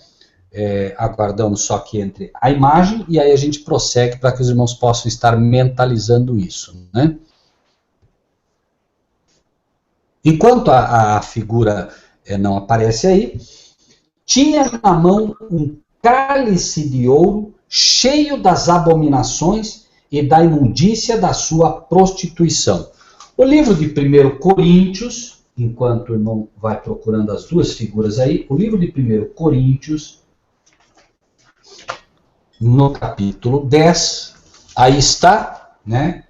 Aguardamos só que entre a imagem e aí a gente prossegue para que os irmãos possam estar mentalizando isso, né? Enquanto a figura não aparece aí, tinha na mão um cálice de ouro cheio das abominações e da imundícia da sua prostituição. O livro de 1 Coríntios, enquanto o irmão vai procurando as duas figuras aí, o livro de 1 Coríntios, no capítulo 10, aí está, né?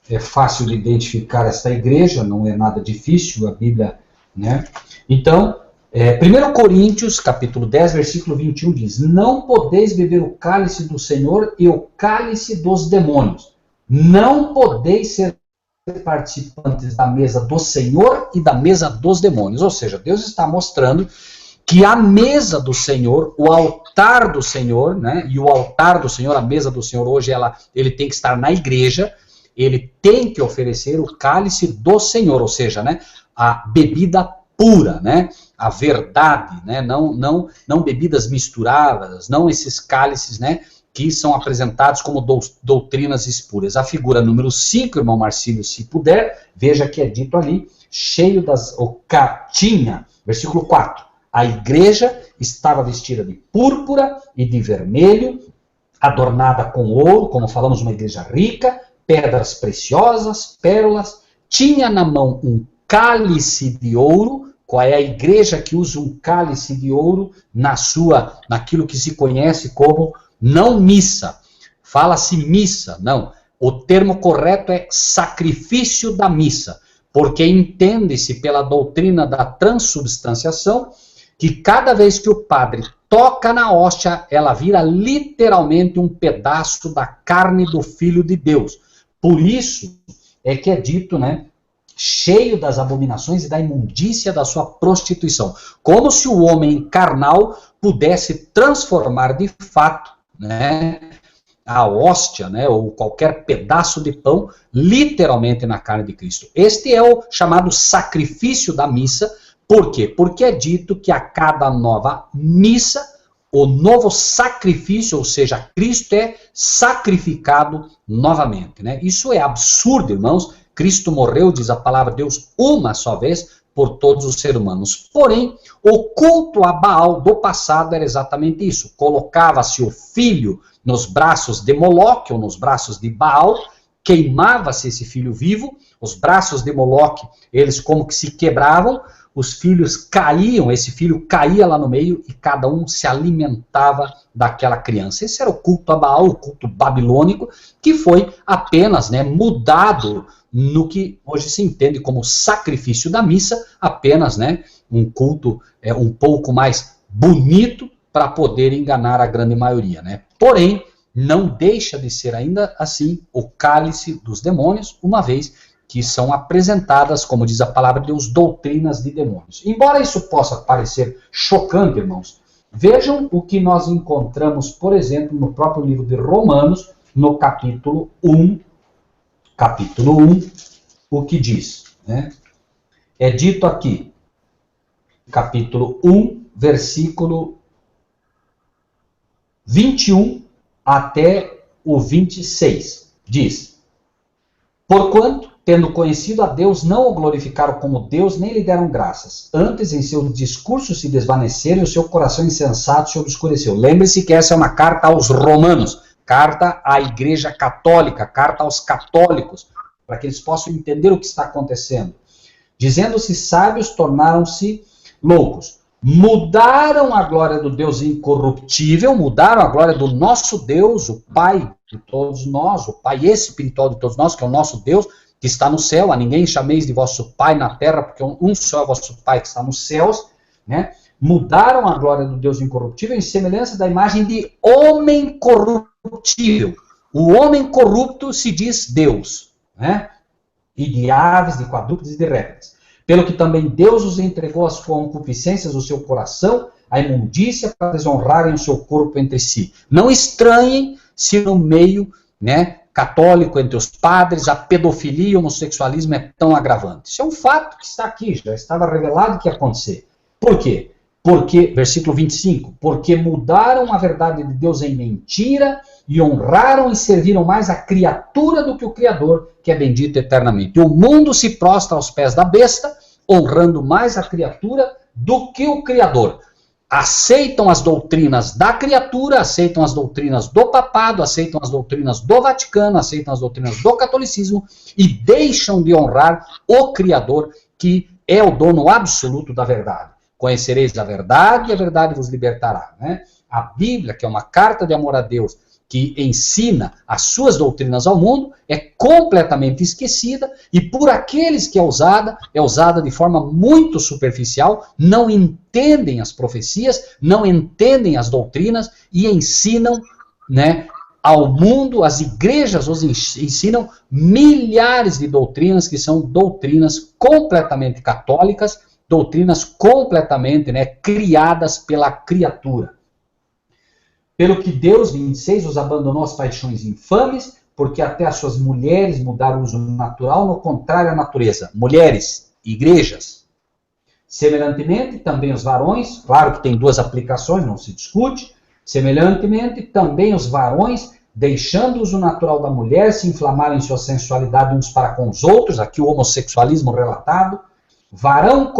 É fácil de identificar esta igreja, não é nada difícil, a Bíblia, né? Então, 1 Coríntios, capítulo 10, versículo 21 diz: não podeis beber o cálice do Senhor e o cálice dos demônios. Não podeis ser participantes da mesa do Senhor e da mesa dos demônios. Ou seja, Deus está mostrando que a mesa do Senhor, o altar do Senhor, né? E o altar do Senhor, a mesa do Senhor hoje, ele tem que estar na igreja, ele tem que oferecer o cálice do Senhor, ou seja, né? A bebida pura, né? A verdade, né? Não bebidas misturadas, não esses cálices, né? Que são apresentados como doutrinas espúrias. A figura número 5, irmão Marcílio, se puder, veja que é dito ali, cheio das... tinha, versículo 4, a igreja estava vestida de púrpura e de vermelho, adornada com ouro, como falamos, uma igreja rica, pedras preciosas, pérolas, tinha na mão um cálice de ouro. Qual é a igreja que usa um cálice de ouro naquilo que se conhece como não missa? Fala-se missa, não. O termo correto é sacrifício da missa, porque entende-se pela doutrina da transubstanciação que cada vez que o padre toca na hóstia, ela vira literalmente um pedaço da carne do Filho de Deus. Por isso é que é dito, né? Cheio das abominações e da imundícia da sua prostituição. Como se o homem carnal pudesse transformar de fato, né, a hóstia, né, ou qualquer pedaço de pão, literalmente na carne de Cristo. Este é o chamado sacrifício da missa. Por quê? Porque é dito que a cada nova missa, o novo sacrifício, ou seja, Cristo é sacrificado novamente, né? Isso é absurdo, irmãos. Cristo morreu, diz a palavra de Deus, uma só vez por todos os seres humanos. Porém, o culto a Baal do passado era exatamente isso. Colocava-se o filho nos braços de Moloque, ou nos braços de Baal, queimava-se esse filho vivo, os braços de Moloque, eles como que se quebravam, os filhos caíam, esse filho caía lá no meio e cada um se alimentava daquela criança. Esse era o culto a Baal, o culto babilônico, que foi apenas, né, mudado no que hoje se entende como sacrifício da missa, apenas, né, um culto um pouco mais bonito para poder enganar a grande maioria, né? Porém, não deixa de ser ainda assim o cálice dos demônios, uma vez que são apresentadas, como diz a palavra de Deus, doutrinas de demônios. Embora isso possa parecer chocante, irmãos, vejam o que nós encontramos, por exemplo, no próprio livro de Romanos, no capítulo 1, o que diz, né? É dito aqui, capítulo 1, versículo 21 até o 26, diz: porquanto, tendo conhecido a Deus, não o glorificaram como Deus, nem lhe deram graças. Antes, em seus discursos se desvaneceram e o seu coração insensato se obscureceu. Lembre-se que essa é uma carta aos romanos, carta à Igreja Católica, carta aos católicos, para que eles possam entender o que está acontecendo. Dizendo-se sábios, tornaram-se loucos. Mudaram a glória do Deus incorruptível, mudaram a glória do nosso Deus, o Pai de todos nós, o Pai espiritual de todos nós, que é o nosso Deus, que está no céu. A ninguém chameis de vosso Pai na terra, porque um só é vosso Pai que está nos céus, né? mudaram a glória do Deus incorruptível em semelhança da imagem de homem corruptível. O homem corrupto se diz Deus, né? E de aves, de quadrúpedes e de répteis. Pelo que também Deus os entregou às concupiscências do seu coração, a imundícia, para desonrarem o seu corpo entre si. Não estranhem se no meio, né, católico, entre os padres, a pedofilia e o homossexualismo é tão agravante. Isso é um fato que está aqui, já estava revelado que ia acontecer. Por quê? Porque, versículo 25, porque mudaram a verdade de Deus em mentira e honraram e serviram mais a criatura do que o Criador, que é bendito eternamente. O mundo se prostra aos pés da besta, honrando mais a criatura do que o Criador. Aceitam as doutrinas da criatura, aceitam as doutrinas do papado, aceitam as doutrinas do Vaticano, aceitam as doutrinas do catolicismo e deixam de honrar o Criador, que é o dono absoluto da verdade. Conhecereis a verdade e a verdade vos libertará. Né? A Bíblia, que é uma carta de amor a Deus, que ensina as suas doutrinas ao mundo, é completamente esquecida e por aqueles que é usada de forma muito superficial, não entendem as profecias, não entendem as doutrinas e ensinam, né, ao mundo, as igrejas os ensinam milhares de doutrinas que são doutrinas completamente católicas, doutrinas completamente, né, criadas pela criatura. Pelo que Deus, 26, os abandonou as paixões infames, porque até as suas mulheres mudaram o uso natural, no contrário à natureza. Mulheres, igrejas. Semelhantemente, também os varões, claro que tem duas aplicações, não se discute. Semelhantemente, também os varões, deixando o uso natural da mulher, se inflamarem em sua sensualidade uns para com os outros, aqui o homossexualismo relatado, varão,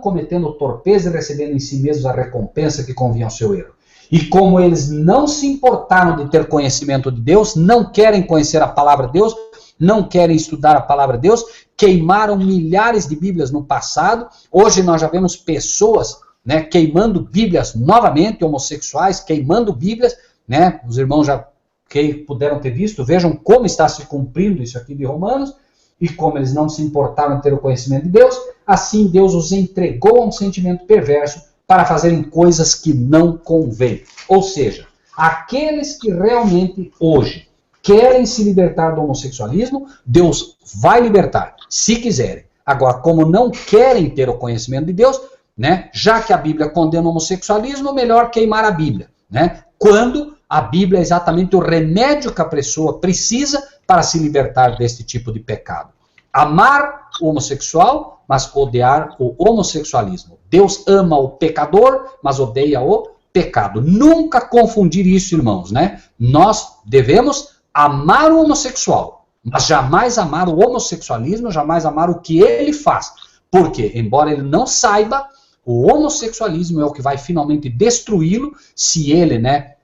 cometendo torpeza e recebendo em si mesmos a recompensa que convinha ao seu erro. E como eles não se importaram de ter conhecimento de Deus, não querem conhecer a palavra de Deus, não querem estudar a palavra de Deus, queimaram milhares de Bíblias no passado. Hoje nós já vemos pessoas, né, queimando Bíblias novamente, homossexuais queimando Bíblias, né? Os irmãos já que puderam ter visto, vejam como está se cumprindo isso aqui de Romanos, e como eles não se importaram de ter o conhecimento de Deus, assim Deus os entregou a um sentimento perverso para fazerem coisas que não convêm. Ou seja, aqueles que realmente hoje querem se libertar do homossexualismo, Deus vai libertar, se quiserem. Agora, como não querem ter o conhecimento de Deus, né, já que a Bíblia condena o homossexualismo, melhor queimar a Bíblia. Né, quando a Bíblia é exatamente o remédio que a pessoa precisa para se libertar desse tipo de pecado. Amar o homossexual, mas odiar o homossexualismo. Deus ama o pecador, mas odeia o pecado. Nunca confundir isso, irmãos, né? Nós devemos amar o homossexual, mas jamais amar o homossexualismo, jamais amar o que ele faz. Porque, embora ele não saiba, o homossexualismo é o que vai finalmente destruí-lo se ele, né,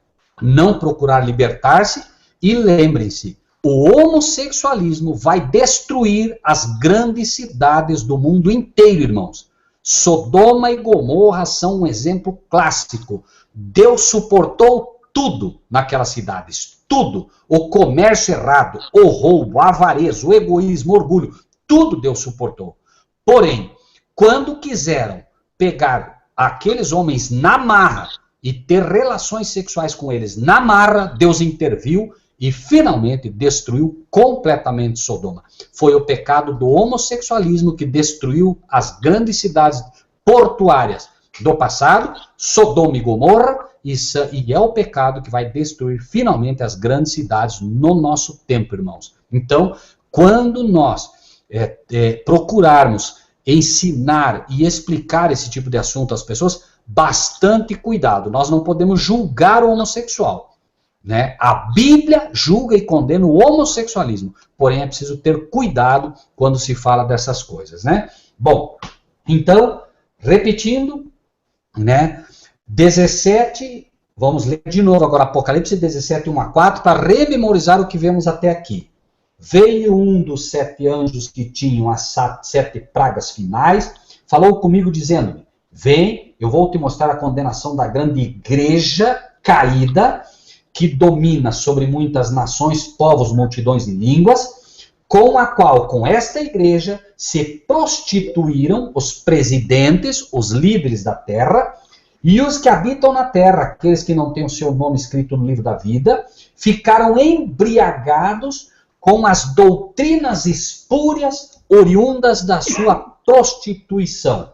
não procurar libertar-se. E lembrem-se, o homossexualismo vai destruir as grandes cidades do mundo inteiro, irmãos. Sodoma e Gomorra são um exemplo clássico. Deus suportou tudo naquelas cidades. Tudo. O comércio errado, o roubo, a avareza, o egoísmo, o orgulho. Tudo Deus suportou. Porém, quando quiseram pegar aqueles homens na marra e ter relações sexuais com eles na marra, Deus interviu e finalmente destruiu completamente Sodoma. Foi o pecado do homossexualismo que destruiu as grandes cidades portuárias do passado, Sodoma e Gomorra, e é o pecado que vai destruir finalmente as grandes cidades no nosso tempo, irmãos. Então, quando nós procurarmos ensinar e explicar esse tipo de assunto às pessoas, bastante cuidado. Nós não podemos julgar o homossexual. Né? A Bíblia julga e condena o homossexualismo, porém é preciso ter cuidado quando se fala dessas coisas, né? Bom, então, repetindo, né? 17, vamos ler de novo agora Apocalipse 17, 1 a 4, para rememorizar o que vemos até aqui. Veio um dos 7 anjos que tinham as 7 pragas finais, falou comigo dizendo-me, vem, eu vou te mostrar a condenação da grande igreja caída, que domina sobre muitas nações, povos, multidões e línguas, com a qual, com esta igreja, se prostituíram os presidentes, os líderes da terra, E os que habitam na terra, aqueles que não têm o seu nome escrito no livro da vida, ficaram embriagados com as doutrinas espúrias oriundas da sua prostituição.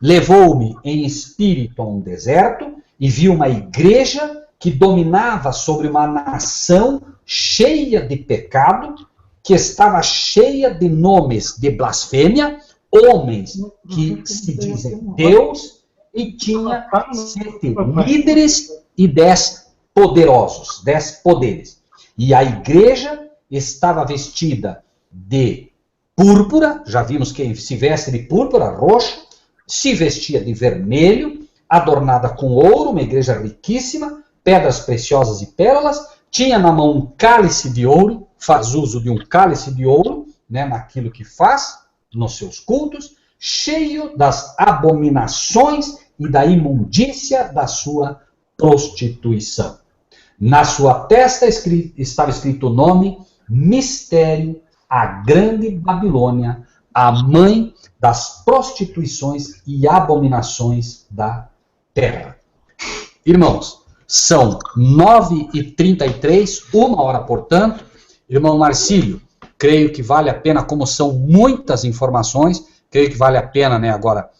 Levou-me em espírito a um deserto e vi uma igreja que dominava sobre uma nação cheia de pecado, que estava cheia de nomes de blasfêmia, homens que se dizem Deus, e tinha 7 líderes e 10 poderosos, 10 poderes. E a igreja estava vestida de púrpura, já vimos quem se veste de púrpura, roxo, se vestia de vermelho, adornada com ouro, uma igreja riquíssima, pedras preciosas e pérolas, tinha na mão um cálice de ouro, faz uso de um cálice de ouro, né, naquilo que faz, nos seus cultos, cheio das abominações e da imundícia da sua prostituição. Na sua testa estava escrito o nome Mistério, a Grande Babilônia, a mãe das prostituições e abominações da terra. Irmãos, são 9h33, 1h, portanto. Irmão Marcílio, creio que vale a pena, como são muitas informações, creio que vale a pena, né, agora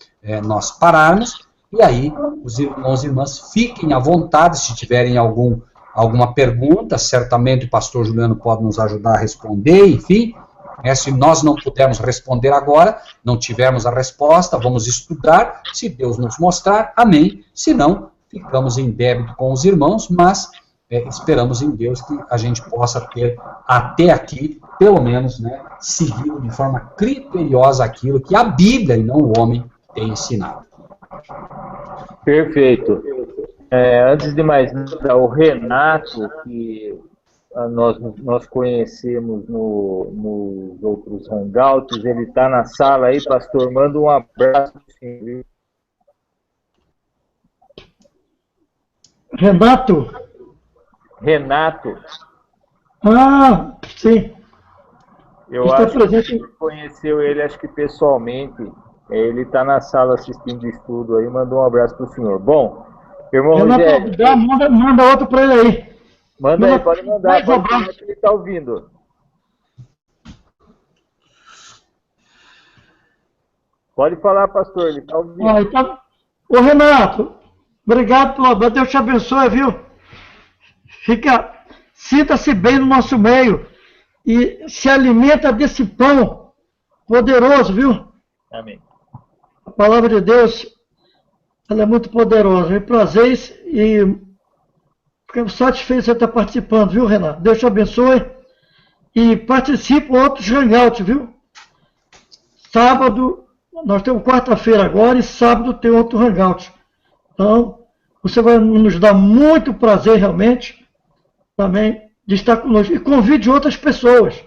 nós pararmos, e aí os irmãos e irmãs fiquem à vontade, se tiverem alguma pergunta, certamente o pastor Juliano pode nos ajudar a responder, enfim, se nós não pudermos responder agora, não tivermos a resposta, vamos estudar, se Deus nos mostrar, amém, se não, ficamos em débito com os irmãos, mas esperamos em Deus que a gente possa ter até aqui, pelo menos, né, seguido de forma criteriosa aquilo que a Bíblia e não o homem tem ensinado. Perfeito. Antes de mais nada, o Renato, que nós conhecemos nos outros hangouts, ele está na sala aí, pastor, manda um abraço. Renato. Ah, sim. Eu acho que você conheceu ele, acho que pessoalmente. Ele está na sala assistindo o estudo aí, mandou um abraço para o senhor. Bom, irmão Rogério... Manda outro para ele aí. Manda aí, pode mandar, pode falar que ele está ouvindo. Pode falar, pastor, ele está ouvindo. Então, ô Renato, obrigado pelo abraço, Deus te abençoe, viu? Sinta-se bem no nosso meio e se alimenta desse pão poderoso, viu? Amém. A palavra de Deus, ela é muito poderosa. Me prazeis e ficamos satisfeitos de você estar participando, viu, Renato? Deus te abençoe e participe em outros hangouts, viu? Sábado, nós temos quarta-feira agora e sábado tem outro hangout. Então, você vai nos dar muito prazer realmente também de estar conosco. E convide outras pessoas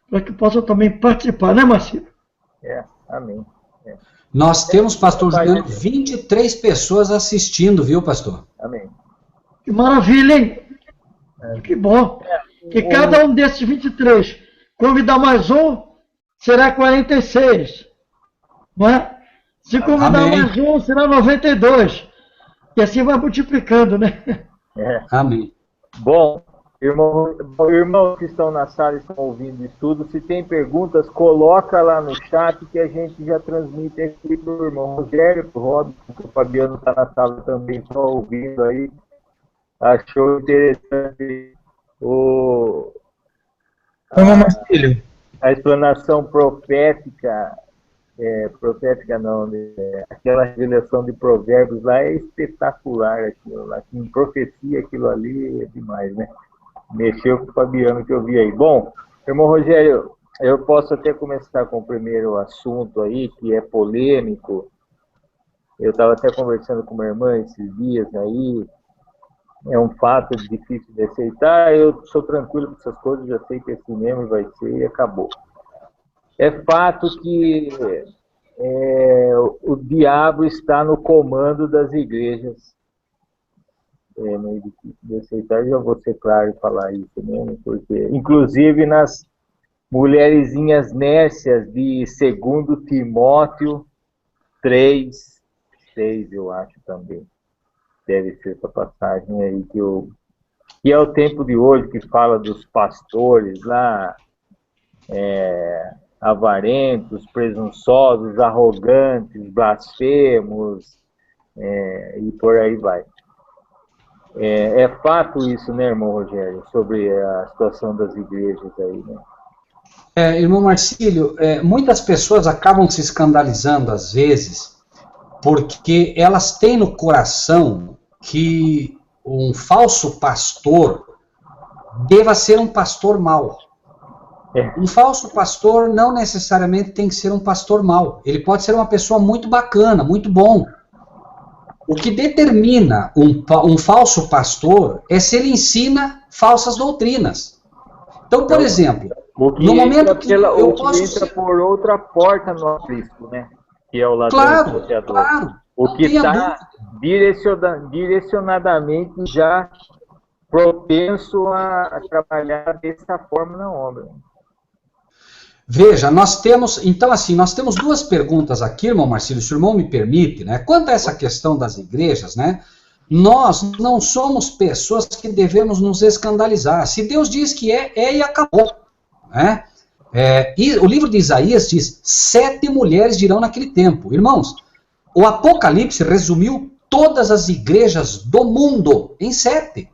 para que possam também participar, né, Marcelo? Amém. Nós temos, pastor Juliano, 23 pessoas assistindo, viu, pastor? Amém. Que maravilha, hein? Que bom. Que cada um desses 23 convidar mais um, será 46. Não é? Se convidar mais um, será 92. E assim vai multiplicando, né? Amém. Bom, irmãos que estão na sala e estão ouvindo isso tudo, se tem perguntas, coloca lá no chat que a gente já transmite aqui para o irmão Rogério, para o Robson, o Fabiano está na sala também, só ouvindo aí. Achou interessante a explanação profética, profética não, aquela revelação de provérbios lá é espetacular, aquilo lá, em profecia aquilo ali é demais, né? Mexeu com o Fabiano que eu vi aí. Bom, irmão Rogério, eu posso até começar com o primeiro assunto aí, que é polêmico. Eu estava até conversando com uma irmã esses dias aí, é um fato difícil de aceitar, eu sou tranquilo com essas coisas, já sei que é assim mesmo, vai ser e acabou. É fato que o diabo está no comando das igrejas. É meio difícil de aceitar, já vou ser claro e falar isso mesmo, porque, inclusive nas mulherzinhas nércias de 2 Timóteo 3, 6, eu acho também. Deve ser essa passagem aí que é o tempo de hoje, que fala dos pastores lá, avarentos, presunçosos, arrogantes, blasfemos, e por aí vai. É fato isso, né, irmão Rogério, sobre a situação das igrejas aí, né? Irmão Marcílio, muitas pessoas acabam se escandalizando às vezes porque elas têm no coração que um falso pastor deva ser um pastor mau. Um falso pastor não necessariamente tem que ser um pastor mau. Ele pode ser uma pessoa muito bacana, muito bom. O que determina um falso pastor é se ele ensina falsas doutrinas. Então, por exemplo, no momento que eu posso entra por outra porta no aprisco, né? Que é o ladrão saqueador. Claro. O que está direcionadamente já propenso a trabalhar dessa forma na obra. Veja, nós temos duas perguntas aqui, irmão Marcílio, se o irmão me permite, né? Quanto a essa questão das igrejas, né? Nós não somos pessoas que devemos nos escandalizar. Se Deus diz que é e acabou, né? E o livro de Isaías diz, 7 mulheres dirão naquele tempo. Irmãos, o Apocalipse resumiu todas as igrejas do mundo em 7.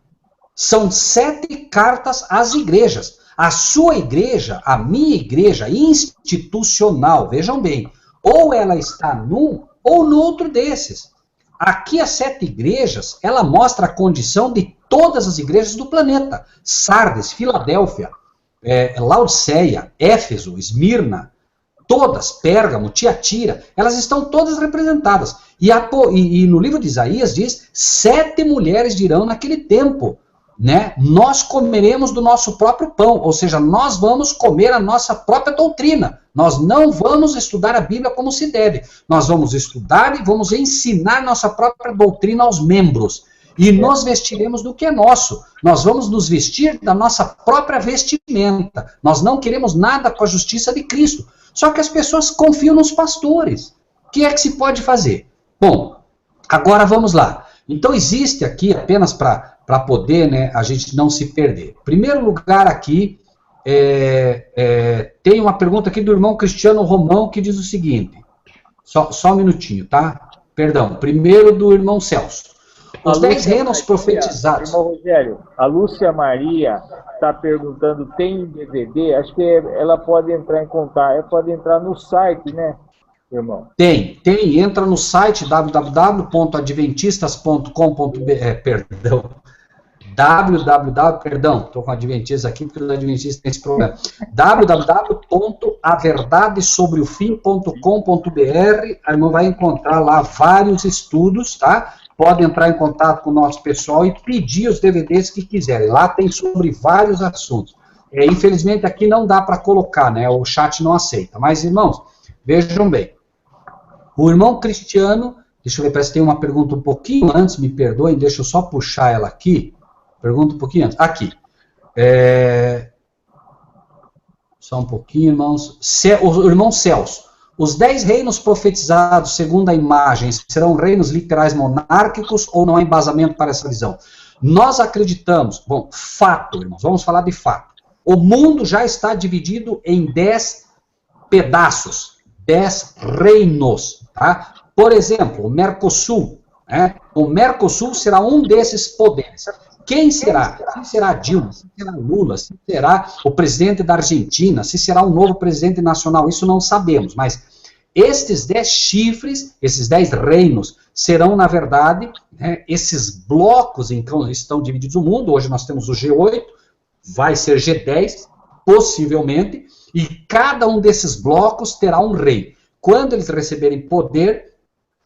São 7 cartas às igrejas. A sua igreja, a minha igreja institucional, vejam bem, ou ela está num ou no outro desses. Aqui as 7 igrejas, ela mostra a condição de todas as igrejas do planeta. Sardes, Filadélfia, Laodiceia, Éfeso, Esmirna, todas, Pérgamo, Tiatira, elas estão todas representadas. E no livro de Isaías diz, 7 mulheres dirão naquele tempo, né? Nós comeremos do nosso próprio pão, ou seja, nós vamos comer a nossa própria doutrina. Nós não vamos estudar a Bíblia como se deve. Nós vamos estudar e vamos ensinar nossa própria doutrina aos membros. E nós vestiremos do que é nosso. Nós vamos nos vestir da nossa própria vestimenta. Nós não queremos nada com a justiça de Cristo. Só que as pessoas confiam nos pastores. O que é que se pode fazer? Bom, agora vamos lá. Então existe aqui, apenas para poder, né, a gente não se perder. Em primeiro lugar aqui, tem uma pergunta aqui do irmão Cristiano Romão que diz o seguinte, só um minutinho, tá? Perdão, primeiro do irmão Celso. Os 10 reinos profetizados. Irmão Rogério, a Lúcia Maria está perguntando, tem DVD? Acho que ela pode entrar em contato, ela pode entrar no site, né, irmão? Tem, entra no site estou com adventistas aqui, porque os adventistas têm esse problema, www.averdadesobreofim.com.br, a irmã vai encontrar lá vários estudos, tá? Pode entrar em contato com o nosso pessoal e pedir os DVDs que quiserem, lá tem sobre vários assuntos. Infelizmente aqui não dá para colocar, né? O chat não aceita, mas irmãos, vejam bem, o irmão Cristiano, deixa eu ver, parece que tem uma pergunta um pouquinho antes, me perdoem, deixa eu só puxar ela aqui. Pergunta um pouquinho antes. Aqui. Só um pouquinho, irmãos. O irmão Celso. Os 10 reinos profetizados, segundo a imagem, serão reinos literais monárquicos ou não há embasamento para essa visão? Nós acreditamos, bom, fato, irmãos, vamos falar de fato. O mundo já está dividido em 10 pedaços, 10 reinos, tá? Por exemplo, o Mercosul, né? O Mercosul será um desses poderes. Quem será? Se será Dilma, se será Lula, se será o presidente da Argentina, se será um novo presidente nacional, isso não sabemos, mas estes 10 chifres, esses 10 reinos, serão, na verdade, né, esses blocos em que estão divididos o mundo. Hoje nós temos o G8, vai ser G10, possivelmente, e cada um desses blocos terá um rei. Quando eles receberem poder,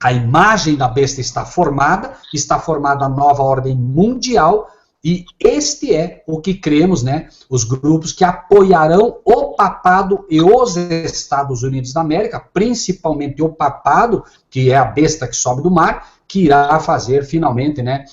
a imagem da besta está formada a nova ordem mundial, e este é o que cremos, né, os grupos que apoiarão o papado e os Estados Unidos da América, principalmente o papado, que é a besta que sobe do mar, que irá fazer finalmente, né,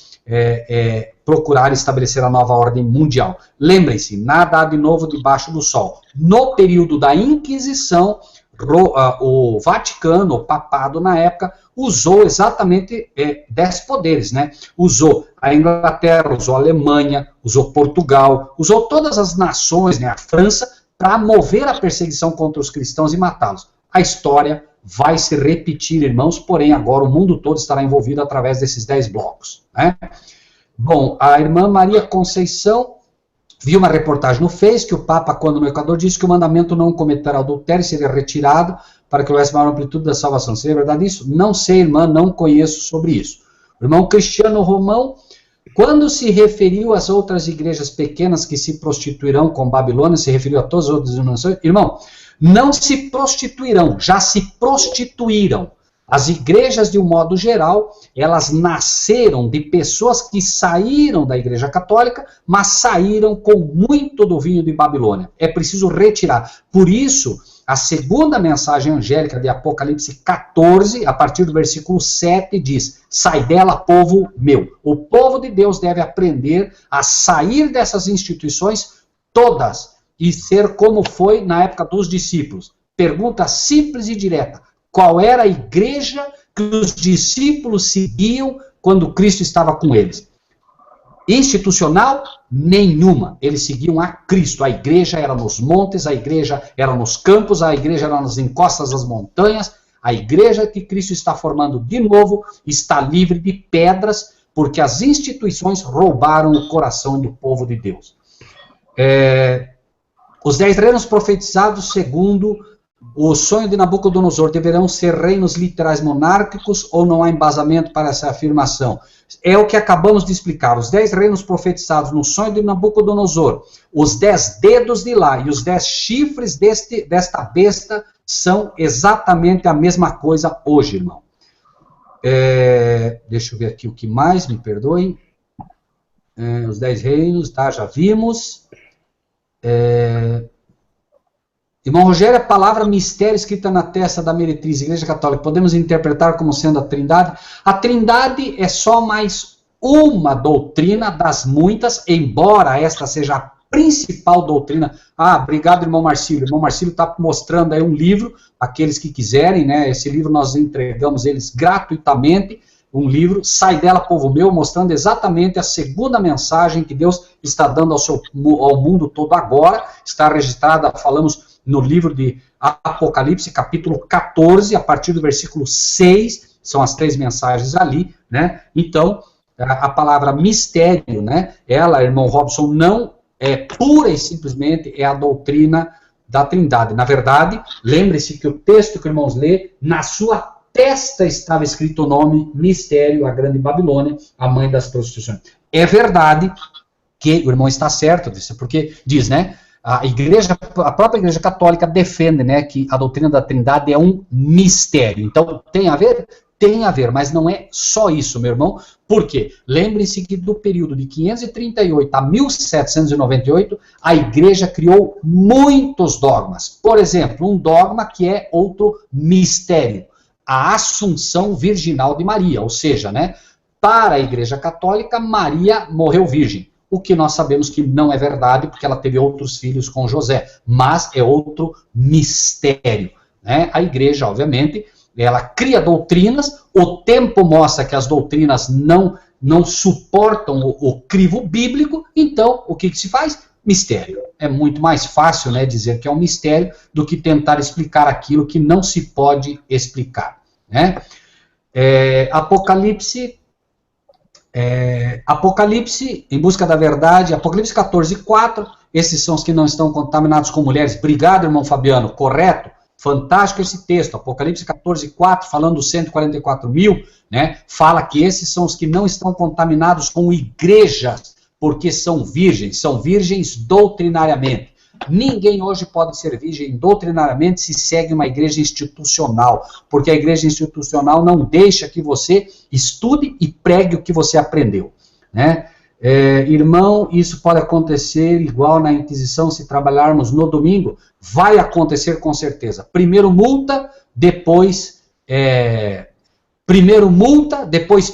procurar estabelecer a nova ordem mundial. Lembrem-se, nada há de novo debaixo do sol. No período da Inquisição, o Vaticano, o papado na época, usou exatamente 10 poderes, né? Usou a Inglaterra, usou a Alemanha, usou Portugal, usou todas as nações, né, a França, para mover a perseguição contra os cristãos e matá-los. A história vai se repetir, irmãos, porém agora o mundo todo estará envolvido através desses 10 blocos, né? Bom, a irmã Maria Conceição viu uma reportagem no Face que o Papa, quando no Equador, disse que o mandamento não cometer adultério seria retirado para que houvesse maior amplitude da salvação. Seria verdade isso? Não sei, irmã, não conheço sobre isso. O irmão Cristiano Romão, quando se referiu às outras igrejas pequenas que se prostituirão com Babilônia, se referiu a todas as outras denominações? Irmão, não se prostituirão, já se prostituíram. As igrejas, de um modo geral, elas nasceram de pessoas que saíram da Igreja Católica, mas saíram com muito do vinho de Babilônia. É preciso retirar. Por isso, a segunda mensagem angélica de Apocalipse 14, a partir do versículo 7, diz: sai dela, povo meu. O povo de Deus deve aprender a sair dessas instituições todas e ser como foi na época dos discípulos. Pergunta simples e direta: qual era a igreja que os discípulos seguiam quando Cristo estava com eles? Institucional? Nenhuma. Eles seguiam a Cristo. A igreja era nos montes, a igreja era nos campos, a igreja era nas encostas das montanhas. A igreja que Cristo está formando de novo está livre de pedras, porque as instituições roubaram o coração do povo de Deus. Os 10 reinos profetizados, segundo o sonho de Nabucodonosor, deverão ser reinos literais monárquicos ou não há embasamento para essa afirmação? É o que acabamos de explicar. Os 10 reinos profetizados no sonho de Nabucodonosor, os 10 dedos de lá e os 10 chifres desta besta são exatamente a mesma coisa hoje, irmão. Deixa eu ver aqui o que mais, me perdoem. Os 10 reinos, tá, já vimos. Irmão Rogério, a palavra mistério escrita na testa da meretriz, Igreja Católica, podemos interpretar como sendo a Trindade? A Trindade é só mais uma doutrina das muitas, embora esta seja a principal doutrina. Obrigado, irmão Marcílio. O irmão Marcílio está mostrando aí um livro, aqueles que quiserem, né? Esse livro nós entregamos eles gratuitamente, um livro, Sai dela, povo meu, mostrando exatamente a segunda mensagem que Deus está dando ao mundo todo agora. Está registrada, falamos no livro de Apocalipse, capítulo 14, a partir do versículo 6, são as 3 mensagens ali, né? Então, a palavra mistério, né? Ela, irmão Robson, não é pura e simplesmente é a doutrina da Trindade. Na verdade, lembre-se que o texto que irmãos lê, na sua testa estava escrito o nome mistério, a grande Babilônia, a mãe das prostituições. É verdade que o irmão está certo, porque diz, né? A própria Igreja Católica defende, né, que a doutrina da Trindade é um mistério. Então, tem a ver? Tem a ver, mas não é só isso, meu irmão. Por quê? Lembre-se que do período de 538 a 1798, a Igreja criou muitos dogmas. Por exemplo, um dogma que é outro mistério. A Assunção Virginal de Maria, ou seja, né, para a Igreja Católica, Maria morreu virgem. O que nós sabemos que não é verdade, porque ela teve outros filhos com José, mas é outro mistério, né? A igreja, obviamente, ela cria doutrinas, o tempo mostra que as doutrinas não suportam o crivo bíblico, então o que se faz? Mistério. É muito mais fácil, né, dizer que é um mistério do que tentar explicar aquilo que não se pode explicar, né? Apocalipse, em busca da verdade, Apocalipse 14:4, esses são os que não estão contaminados com mulheres. Obrigado, irmão Fabiano, correto, fantástico esse texto, Apocalipse 14:4, falando dos 144 mil, né, fala que esses são os que não estão contaminados com igrejas, porque são virgens doutrinariamente. Ninguém hoje pode ser virgem doutrinariamente se segue uma igreja institucional, porque a igreja institucional não deixa que você estude e pregue o que você aprendeu, né? Irmão, isso pode acontecer igual na Inquisição se trabalharmos no domingo? Vai acontecer com certeza. Primeiro multa, depois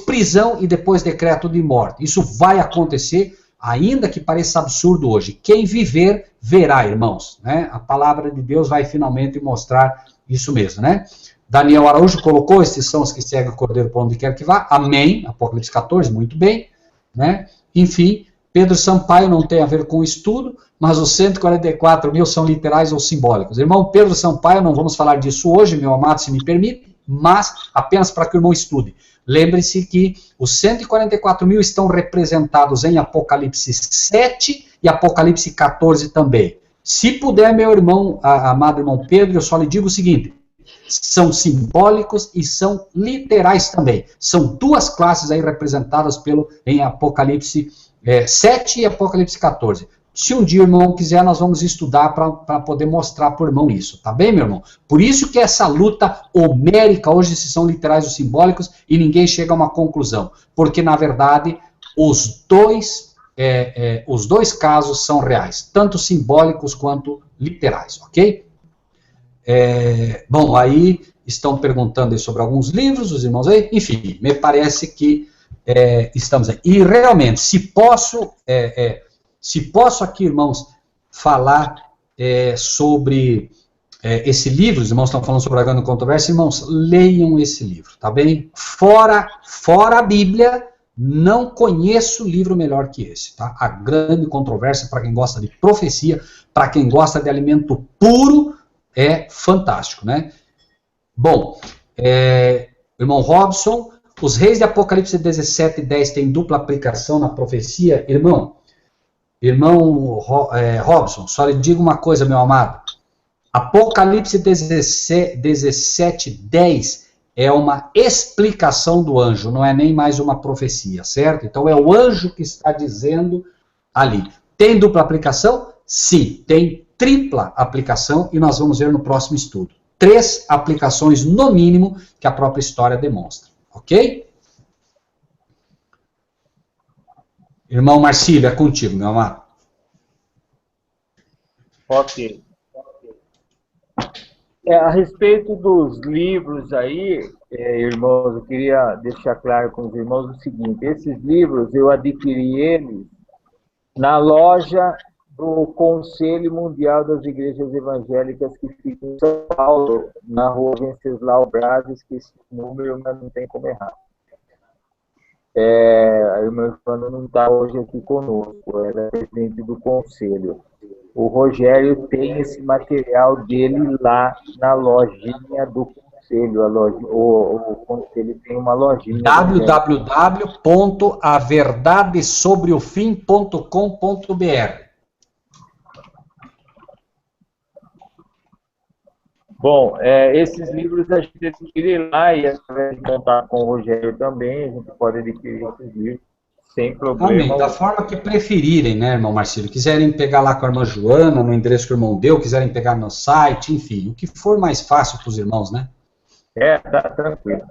prisão e depois decreto de morte. Isso vai acontecer, ainda que pareça absurdo hoje. Quem viver, verá, irmãos, né? A palavra de Deus vai finalmente mostrar Isso mesmo, né? Daniel Araújo colocou, esses são os que seguem o Cordeiro por onde quer que vá. Amém. Apocalipse 14, muito bem. Né? Enfim, Pedro Sampaio não tem a ver com o estudo, mas os 144 mil são literais ou simbólicos. Irmão Pedro Sampaio, não vamos falar disso hoje, meu amado, se me permite, mas apenas para que o irmão estude. Lembre-se que os 144 mil estão representados em Apocalipse 7 e Apocalipse 14 também. Se puder, meu irmão, amado irmão Pedro, eu só lhe digo o seguinte, são simbólicos e são literais também. São duas classes aí representadas em Apocalipse 7 e Apocalipse 14. Se um dia o irmão quiser, nós vamos estudar para poder mostrar para o irmão isso, tá bem, meu irmão? Por isso que essa luta homérica, hoje se são literais ou simbólicos, e ninguém chega a uma conclusão. Porque, na verdade, os dois casos são reais, tanto simbólicos quanto literais, ok? Bom, aí estão perguntando aí sobre alguns livros, os irmãos aí, enfim, me parece que estamos aí. E realmente, se posso aqui, irmãos, falar sobre esse livro, os irmãos estão falando sobre a grande controvérsia, irmãos, leiam esse livro, tá bem? Fora a Bíblia, não conheço livro melhor que esse, tá? A grande controvérsia, para quem gosta de profecia, para quem gosta de alimento puro, é fantástico, né? Bom, irmão Robson, os reis de Apocalipse 17 e 10 têm dupla aplicação na profecia? Irmão Robson, só lhe digo uma coisa, meu amado. Apocalipse 17, 10 é uma explicação do anjo, não é nem mais uma profecia, certo? Então é o anjo que está dizendo ali. Tem dupla aplicação? Sim, tem tripla aplicação e nós vamos ver no próximo estudo. 3 aplicações no mínimo que a própria história demonstra, ok? Irmão Marcílio, é contigo, meu amado. Ok. A respeito dos livros aí, irmãos, eu queria deixar claro com os irmãos o seguinte, esses livros eu adquiri eles na loja do Conselho Mundial das Igrejas Evangélicas que fica em São Paulo, na rua Venceslau Brazes, que esse número não tem como errar. A irmã Joana não está hoje aqui conosco, ela é presidente do conselho. O Rogério tem esse material dele lá na lojinha do conselho. O conselho tem uma lojinha. www.averdadesobreofim.com.br. Bom, esses livros a gente adquire lá e através de contato com o Rogério também, a gente pode adquirir esses livros sem problema. Amém. Da forma que preferirem, né, irmão Marcílio? Quiserem pegar lá com a irmã Joana, no endereço que o irmão deu, quiserem pegar no site, enfim, o que for mais fácil para os irmãos, né? Tá tranquilo.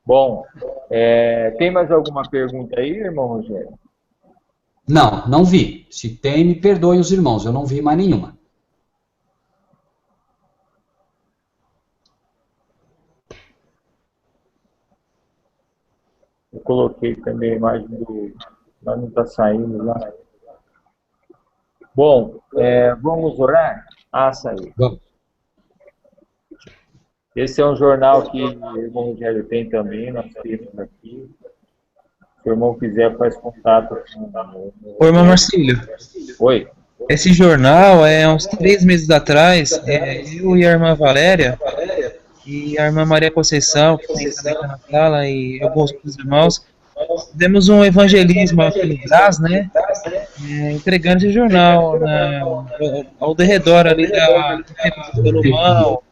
Bom, tem mais alguma pergunta aí, irmão Rogério? Não vi. Se tem, me perdoem os irmãos, eu não vi mais nenhuma. Eu coloquei também a imagem mas não está saindo lá. Bom, vamos orar? Saiu. Vamos. Esse é um jornal que o irmão Rogério tem também, nós temos aqui. Se o irmão quiser, faz contato com Oi, irmão Marcílio. Oi. Esse jornal, uns 3 meses atrás, eu e a irmã Valéria e a irmã Maria Conceição, que tem também na sala, e alguns dos irmãos, fizemos um evangelismo aqui no Brás, né? Entregando esse jornal ao derredor ali do Templo de Salomão,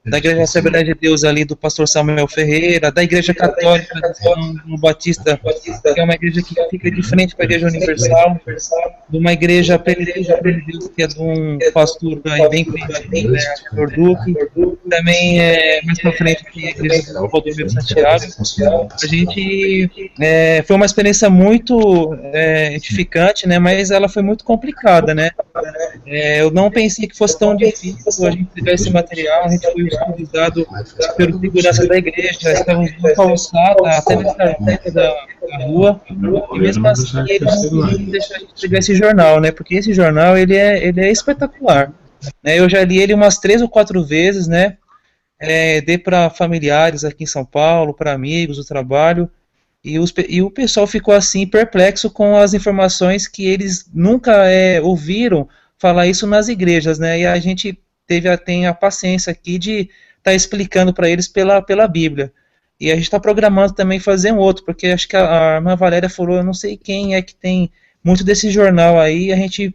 da Igreja Assembleia de Deus ali do pastor Samuel Ferreira, da Igreja Católica de São Batista, que é uma igreja que fica de frente para a Igreja Universal, de uma igreja Plenitude de Deus, que é de um pastor bem conhecido, Arthur Duque, também mais para frente tem a Igreja do Valdomiro Santiago. A gente foi uma experiência muito edificante, né, mas ela foi muito complicada, né? Eu não pensei que fosse tão difícil a gente pegar esse material, a gente foi utilizado pelo segurança da igreja, estávamos no calçada, até nessa reta da rua, e mesmo assim eles não deixaram a gente pegar esse jornal, né, porque esse jornal ele é espetacular. né? Eu já li ele umas 3 ou 4 vezes, né? Dei para familiares aqui em São Paulo, para amigos do trabalho, e o pessoal ficou assim perplexo com as informações que eles nunca ouviram falar isso nas igrejas, né? E a gente tem a paciência aqui de estar explicando para eles pela Bíblia. E a gente está programando também fazer um outro, porque acho que a irmã Valéria falou, eu não sei quem é que tem muito desse jornal aí, a gente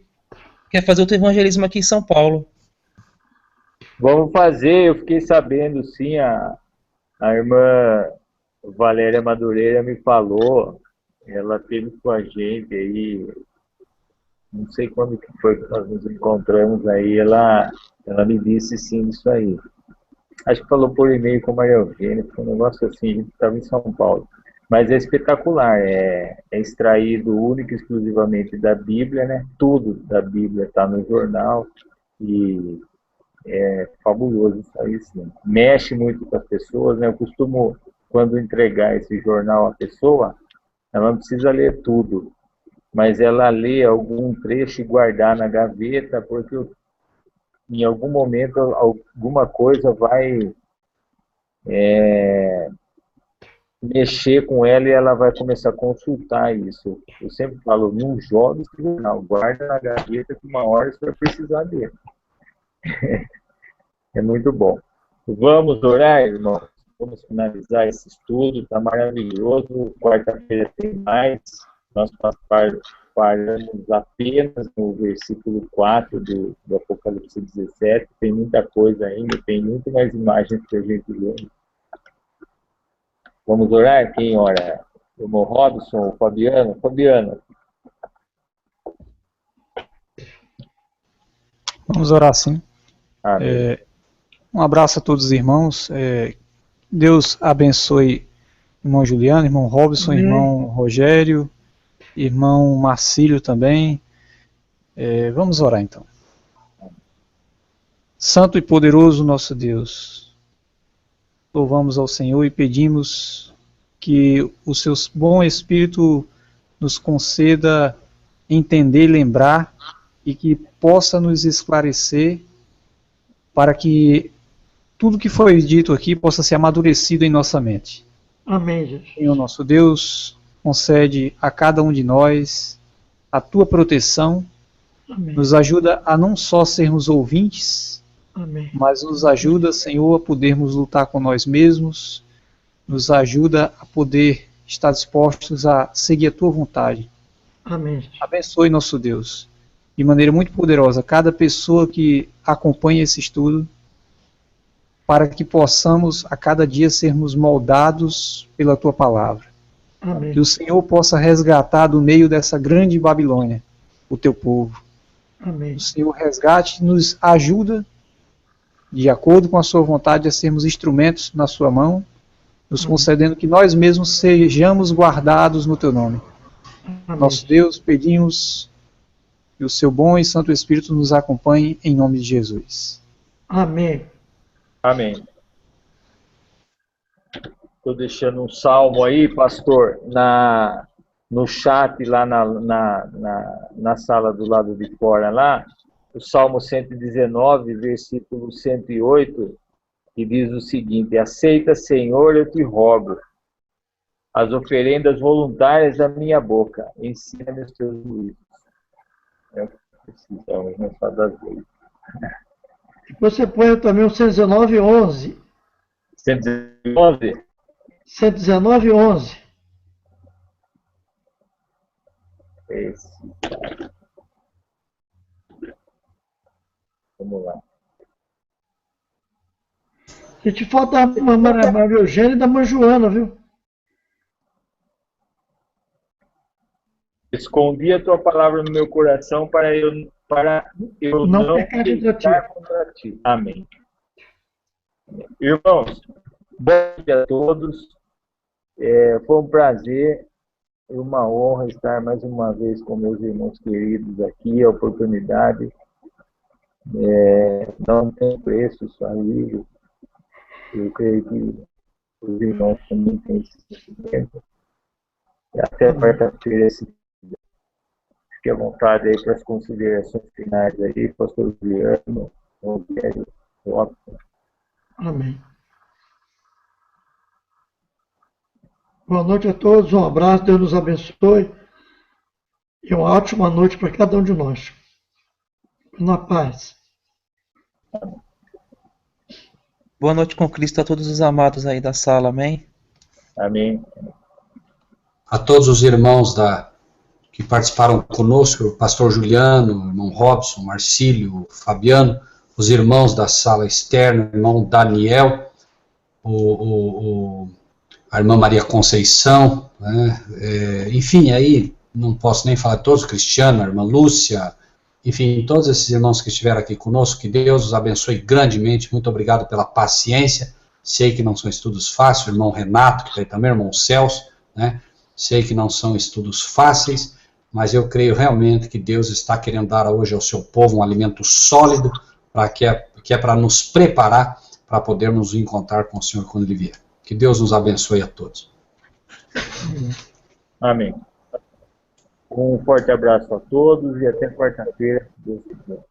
quer fazer outro evangelismo aqui em São Paulo. Vamos fazer, eu fiquei sabendo, sim, a irmã Valéria Madureira me falou, ela teve com a gente aí, não sei quando que foi que nós nos encontramos aí, ela me disse sim isso aí. Acho que falou por e-mail com a Maria Eugênia, foi um negócio assim, a gente estava em São Paulo. Mas é espetacular, é extraído único e exclusivamente da Bíblia, né? Tudo da Bíblia está no jornal e é fabuloso isso aí, sim. Mexe muito com as pessoas, né? Eu costumo, quando entregar esse jornal à pessoa, ela não precisa ler tudo, mas ela lê algum trecho e guardar na gaveta, porque em algum momento alguma coisa vai mexer com ela e ela vai começar a consultar isso. Eu sempre falo, não jogue esse jornal, guarda na gaveta que uma hora você vai precisar dele. É muito bom. Vamos orar, irmão? Vamos finalizar esse estudo, está maravilhoso. Quarta-feira tem mais. Nós paramos apenas no versículo 4 do Apocalipse 17. Tem muita coisa ainda, tem muito mais imagens que a gente vê. Vamos orar? Quem ora? O irmão Robson, o Fabiano? Fabiano. Vamos orar sim. Amém. Um abraço a todos os irmãos. Deus abençoe irmão Juliano, irmão Robson, irmão Rogério, irmão Marcílio também. Vamos orar então. Santo e poderoso nosso Deus, louvamos ao Senhor e pedimos que o seu bom Espírito nos conceda entender e lembrar e que possa nos esclarecer para que tudo que foi dito aqui possa ser amadurecido em nossa mente. Amém, Jesus. Senhor nosso Deus, concede a cada um de nós a tua proteção. Amém. Nos ajuda a não só sermos ouvintes, amém, mas nos ajuda, Senhor, a podermos lutar com nós mesmos, nos ajuda a poder estar dispostos a seguir a tua vontade. Amém. Abençoe, nosso Deus, de maneira muito poderosa, cada pessoa que acompanha esse estudo, para que possamos a cada dia sermos moldados pela tua palavra. Amém. Que o Senhor possa resgatar do meio dessa grande Babilônia o teu povo. Amém. O Senhor resgate, nos ajuda, de acordo com a sua vontade, a sermos instrumentos na sua mão, nos concedendo que nós mesmos sejamos guardados no teu nome. Amém. Nosso Deus, pedimos que o seu bom e santo Espírito nos acompanhe em nome de Jesus. Amém. Amém. Estou deixando um salmo aí, pastor, no chat lá na sala do lado de fora lá, o Salmo 119, versículo 108, que diz o seguinte: aceita, Senhor, eu te rogo, as oferendas voluntárias da minha boca, ensina-me os teus juízos. É o que precisamos nessa das vezes. Você põe também o 119:11. 111? 119:11. Esse. Vamos lá. E te falta a Maria Eugênia e da mãe Joana, viu? Escondi a tua palavra no meu coração para eu não pecar contra ti. Amém. Irmãos, bom dia a todos. Foi um prazer e uma honra estar mais uma vez com meus irmãos queridos aqui, a oportunidade. Não tem preço isso aí. Eu creio que os irmãos também têm esse sentimento. Até quarta-feira, fique à vontade aí para as considerações finais aí, pastor Juliano, Rogério Robson. Amém. Boa noite a todos, um abraço, Deus nos abençoe e uma ótima noite para cada um de nós. Na paz. Boa noite com Cristo a todos os amados aí da sala, amém? Amém. A todos os irmãos que participaram conosco, o pastor Juliano, o irmão Robson, Marcílio, Fabiano, os irmãos da sala externa, o irmão Daniel, a irmã Maria Conceição, né? Enfim, aí não posso nem falar de todos, o Cristiano, a irmã Lúcia, enfim, todos esses irmãos que estiveram aqui conosco, que Deus os abençoe grandemente, muito obrigado pela paciência, sei que não são estudos fáceis, o irmão Renato, que está aí também, o irmão Celso, né? Sei que não são estudos fáceis, mas eu creio realmente que Deus está querendo dar hoje ao seu povo um alimento sólido, que é para nos preparar para podermos nos encontrar com o Senhor quando Ele vier. Que Deus nos abençoe a todos. Amém. Um forte abraço a todos e até quarta-feira. Deus te abençoe.